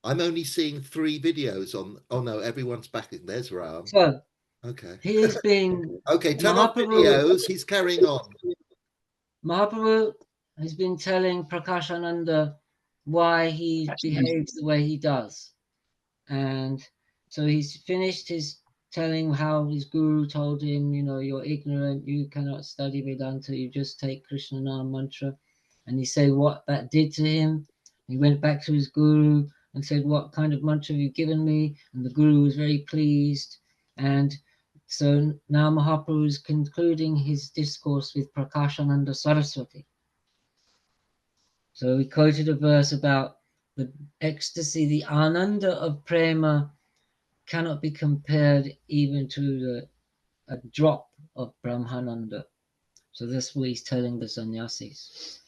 I'm only seeing 3 videos on. Oh no, everyone's back. There's Ram. So Okay. he has been. Okay, turn off videos. He's carrying on. Mahaprabhu has been telling Prakashananda why he behaves the way he does. And so he's finished his telling how his guru told him, you're ignorant, you cannot study Vedanta, you just take Krishna Nam mantra. And he said what that did to him. He went back to his guru and said, what kind of mantra have you given me? And the guru was very pleased. And So now Mahaprabhu is concluding his discourse with Prakashananda Saraswati. So we quoted a verse about the ecstasy, the ananda of prema cannot be compared even to a drop of Brahmananda. So that's what he's telling the sannyasis.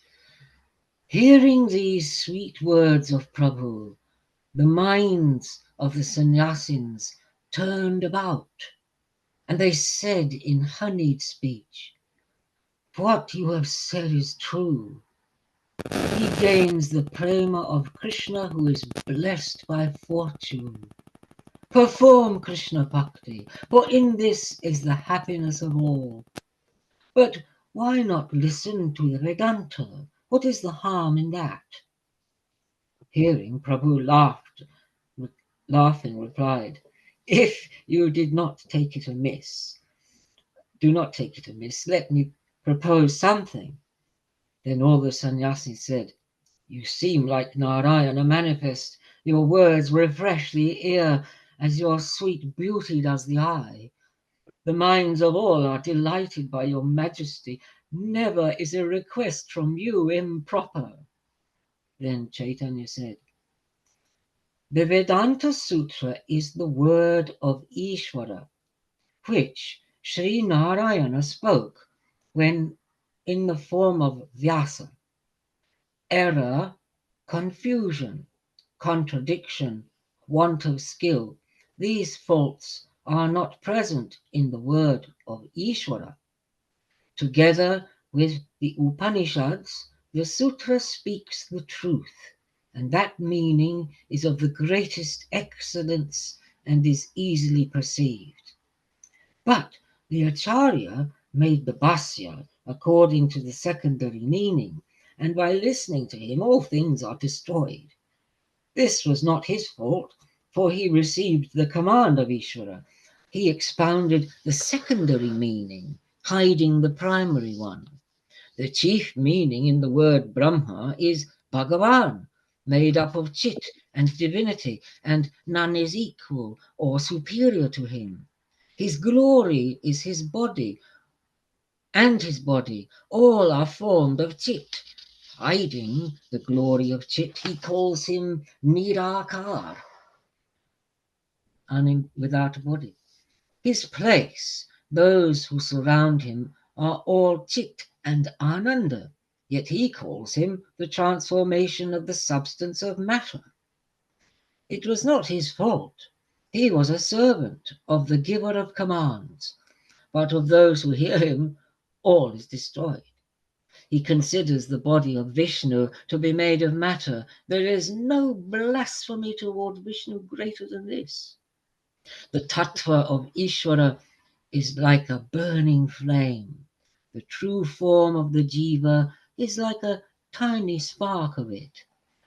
Hearing these sweet words of Prabhu, the minds of the sannyasins turned about, and they said in honeyed speech, "What you have said is true. He gains the prema of Krishna who is blessed by fortune. Perform Krishna Bhakti, for in this is the happiness of all. But why not listen to the Vedanta? What is the harm in that?" Hearing, Prabhu laughing replied, "If you did not take it amiss, do not take it amiss, let me propose something." Then all the sannyasis said, "You seem like Narayana manifest. Your words refresh the ear as your sweet beauty does the eye. The minds of all are delighted by your majesty. Never is a request from you improper." Then Chaitanya said, "The Vedanta Sutra is the word of Ishvara, which Sri Narayana spoke when in the form of Vyasa. Error, confusion, contradiction, want of skill, these faults are not present in the word of Ishvara. Together with the Upanishads, the Sutra speaks the truth, and that meaning is of the greatest excellence and is easily perceived. But the Acharya made the Bhasya according to the secondary meaning, and by listening to him all things are destroyed. This was not his fault, for he received the command of Ishvara. He expounded the secondary meaning, hiding the primary one. The chief meaning in the word Brahma is Bhagavan, made up of Chit and divinity, and none is equal or superior to him. His glory is his body, and his body, all are formed of Chit. Hiding the glory of Chit, he calls him Nirakar, without a body. His place, those who surround him, are all Chit and Ananda, yet he calls him the transformation of the substance of matter. It was not his fault. He was a servant of the giver of commands, but of those who hear him, all is destroyed. He considers the body of Vishnu to be made of matter. There is no blasphemy toward Vishnu greater than this. The tattva of Ishvara is like a burning flame. The true form of the jiva is like a tiny spark of it.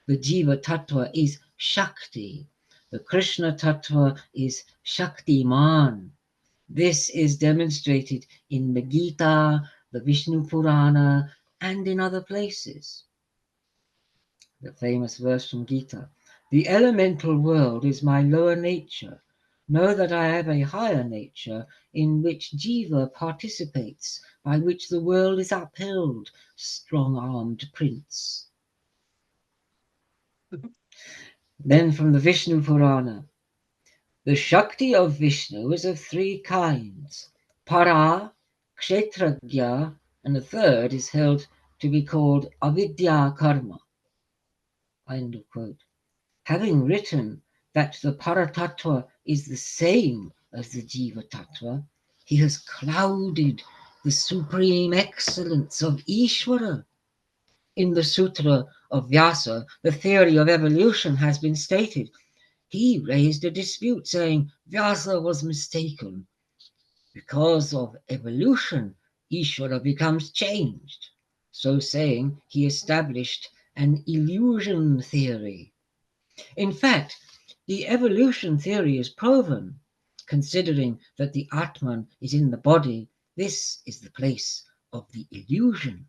The jiva tattva is Shakti. The Krishna tattva is Shaktiman. This is demonstrated in the Gita, the Vishnu Purana, and in other places. The famous verse from Gita, "The elemental world is my lower nature. Know that I have a higher nature in which Jiva participates, by which the world is upheld, strong-armed prince." Then from the Vishnu Purana, "The Shakti of Vishnu is of three kinds, Para, Kshetragya, and the third is held to be called Avidya Karma." End of quote. Having written that the Paratattva is the same as the Jiva Tattva, he has clouded the supreme excellence of Ishvara. In the Sutra of Vyasa, the theory of evolution has been stated. He raised a dispute saying Vyasa was mistaken. Because of evolution, Ishvara becomes changed. So saying, he established an illusion theory. In fact, the evolution theory is proven. Considering that the Atman is in the body, this is the place of the illusion.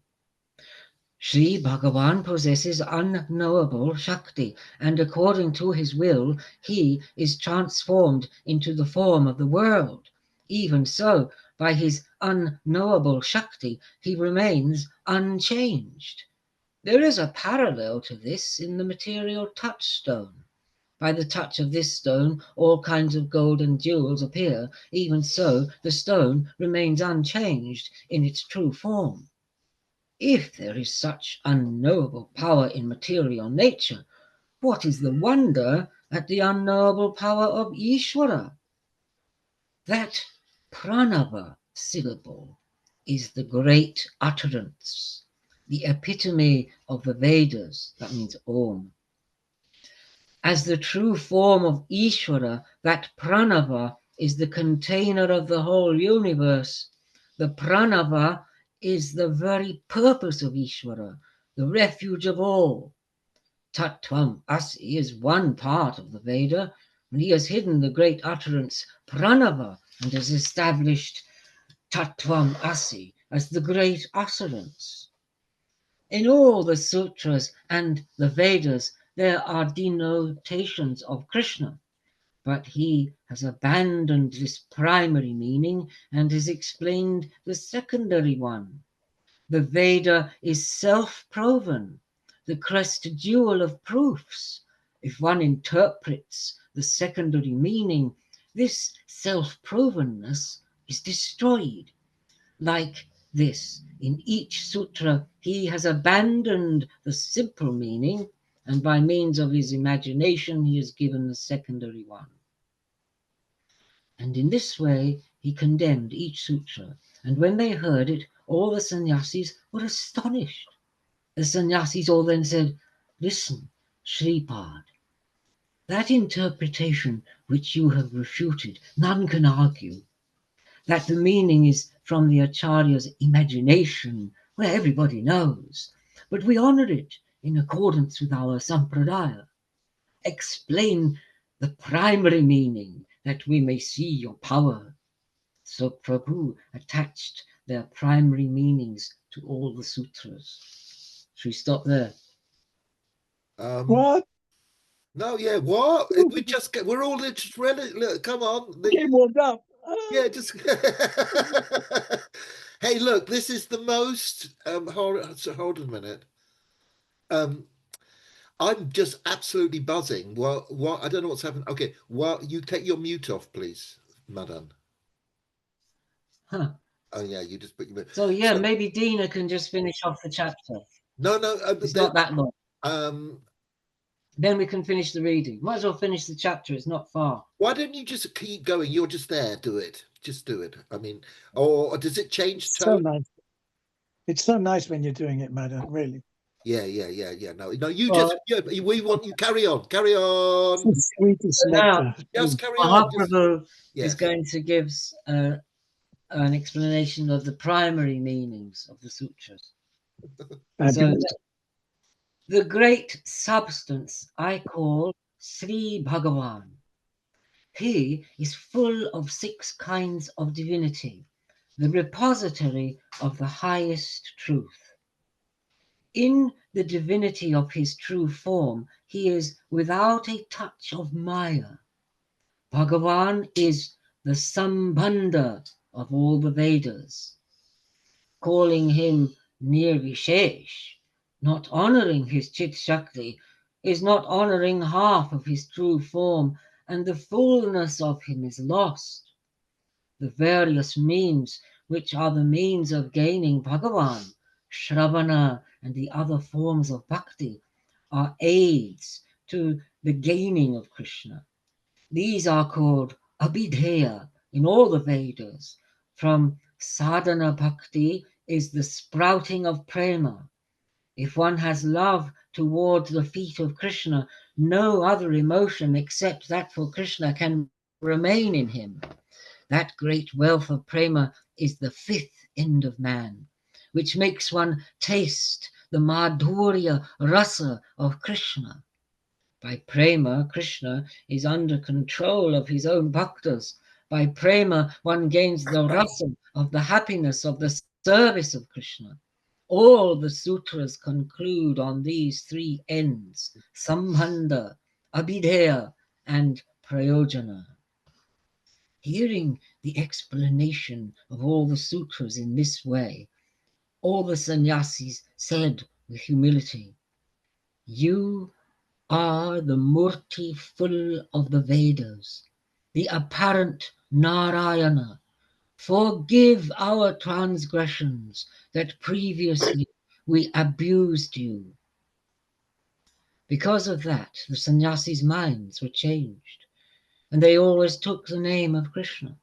Sri Bhagavan possesses unknowable Shakti, and according to his will, he is transformed into the form of the world. Even so, by his unknowable Shakti, he remains unchanged. There is a parallel to this in the material touchstone. By the touch of this stone, all kinds of gold and jewels appear. Even so, the stone remains unchanged in its true form. If there is such unknowable power in material nature, what is the wonder at the unknowable power of Ishvara? That pranava syllable is the great utterance, the epitome of the Vedas, that means Om. As the true form of Ishvara, that pranava is the container of the whole universe. The pranava is the very purpose of Ishvara, the refuge of all. Tattvam Asi is one part of the Veda, and he has hidden the great utterance pranava and has established Tattvam Asi as the great utterance. In all the sutras and the Vedas, there are denotations of Krishna, but he has abandoned this primary meaning and has explained the secondary one. The Veda is self-proven, the crest jewel of proofs. If one interprets the secondary meaning, this self-provenness is destroyed. Like this, in each sutra, he has abandoned the simple meaning, and by means of his imagination, he has given the secondary one. And in this way, he condemned each sutra. And when they heard it, all the sannyasis were astonished. The sannyasis all then said, "Listen, Shripad, that interpretation which you have refuted, none can argue. That the meaning is from the Acharya's imagination, where everybody knows, but we honor it in accordance with our sampradaya. Explain the primary meaning that we may see your power." So Prabhu attached their primary meanings to all the sutras. Should we stop there? What? No, yeah, what? We're all just really, look, come on. Get warmed up. Yeah, just hey, look, this is the most hold on a minute. I'm just absolutely buzzing. Well, what I don't know what's happened. Okay, well, you take your mute off, please, Madan. Huh. Oh yeah, you just put your mute. So yeah, maybe Dina can just finish off the chapter. No, It's not that long. Then we can finish the reading. Might as well finish the chapter. It's not far. Why don't you just keep going? You're just there. Do it. Just do it. I mean, or does it change tone? So nice. It's so nice when you're doing it, Madan. Really. Yeah. No, you just. Yeah, we want you. Carry on. Carry on. The sweetest nectar. Just carry on. Mahaprabhu is going to give an explanation of the primary meanings of the sutras. So the great substance I call Sri Bhagavan. He is full of 6 kinds of divinity, the repository of the highest truth. In the divinity of his true form, he is without a touch of Maya. Bhagavan is the Sambandha of all the Vedas. Calling him Nirvishesh, not honoring his Chit Shakti, is not honoring half of his true form, and the fullness of him is lost. The various means, which are the means of gaining Bhagavan, Shravana, and the other forms of bhakti, are aids to the gaining of Krishna. These are called Abhidheya in all the Vedas. From sadhana bhakti is the sprouting of prema. If one has love towards the feet of Krishna, no other emotion except that for Krishna can remain in him. That great wealth of prema is the 5th end of man, which makes one taste the madhurya rasa of Krishna. By prema, Krishna is under control of his own bhaktas. By prema, one gains the rasa of the happiness of the service of Krishna. All the sutras conclude on these 3 ends: sambandha, abhidheya, and prayojana. Hearing the explanation of all the sutras in this way, all the sannyasis said with humility, "You are the Murti full of the Vedas, the apparent Narayana. Forgive our transgressions that previously we abused you." Because of that, the sannyasis' minds were changed, and they always took the name of Krishna.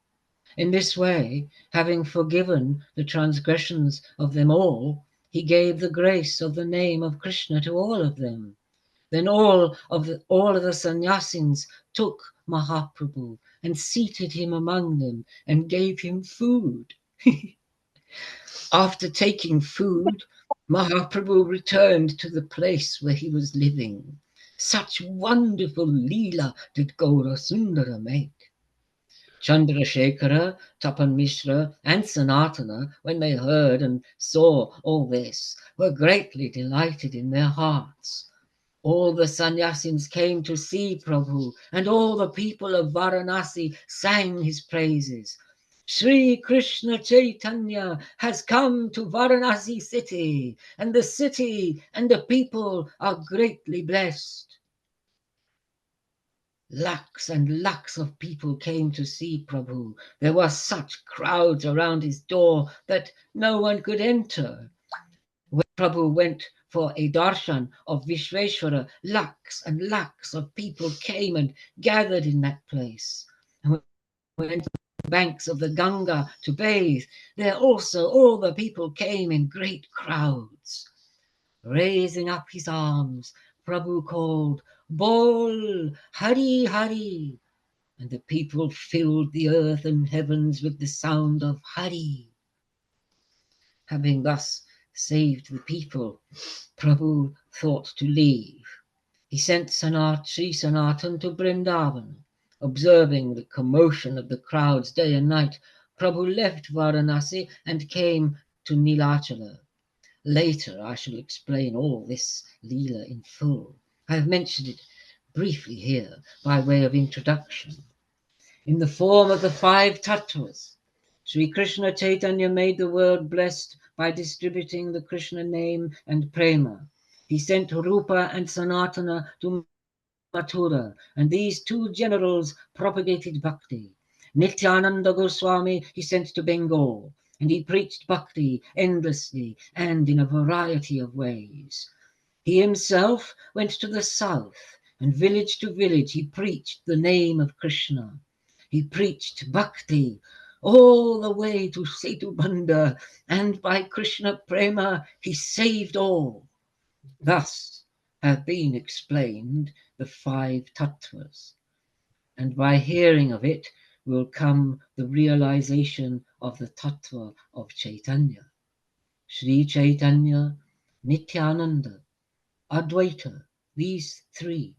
In this way, having forgiven the transgressions of them all, he gave the grace of the name of Krishna to all of them. Then all of the sannyasis took Mahaprabhu and seated him among them and gave him food. After taking food, Mahaprabhu returned to the place where he was living. Such wonderful Lila did Gaura Sundara make. Chandrasekhara, Tapan Mishra, and Sanatana, when they heard and saw all this, were greatly delighted in their hearts. All the sannyasis came to see Prabhu, and all the people of Varanasi sang his praises. Sri Krishna Chaitanya has come to Varanasi city, and the city and the people are greatly blessed. Lakhs and lakhs of people came to see Prabhu. There were such crowds around his door that no one could enter. When Prabhu went for a darshan of Vishveshwara, lakhs and lakhs of people came and gathered in that place. And when he went to the banks of the Ganga to bathe, there also all the people came in great crowds. Raising up his arms, Prabhu called, "Bol, Hari Hari," and the people filled the earth and heavens with the sound of Hari. Having thus saved the people, Prabhu thought to leave. He sent Sri Sanatan to Vrindavan. Observing the commotion of the crowds day and night, Prabhu left Varanasi and came to Nilachala. Later I shall explain all this Lila in full. I have mentioned it briefly here by way of introduction. In the form of the 5 tattvas, Sri Krishna Chaitanya made the world blessed by distributing the Krishna name and prema. He sent Rupa and Sanatana to Mathura, and these 2 generals propagated bhakti. Nityananda Goswami he sent to Bengal, and he preached bhakti endlessly and in a variety of ways. He himself went to the south, and village to village he preached the name of Krishna. He preached bhakti all the way to Setubanda, and by Krishna prema he saved all. Thus have been explained the 5 tattvas, and by hearing of it will come the realization of the tattva of Chaitanya. Sri Chaitanya, Nityananda, Advaita, these 3,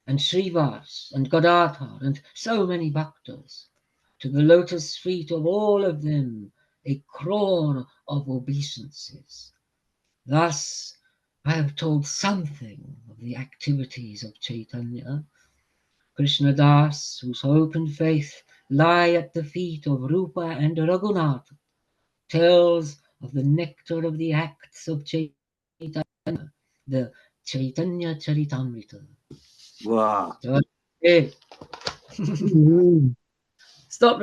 and Srivas and Gadadhar, and so many bhaktas. To the lotus feet of all of them, a crore of obeisances. Thus, I have told something of the activities of Chaitanya. Krishna Das, whose hope and faith lie at the feet of Rupa and Raghunath, tells of the nectar of the acts of Chaitanya, the Chaitanya Charitamrta. Wow. So, okay. Stop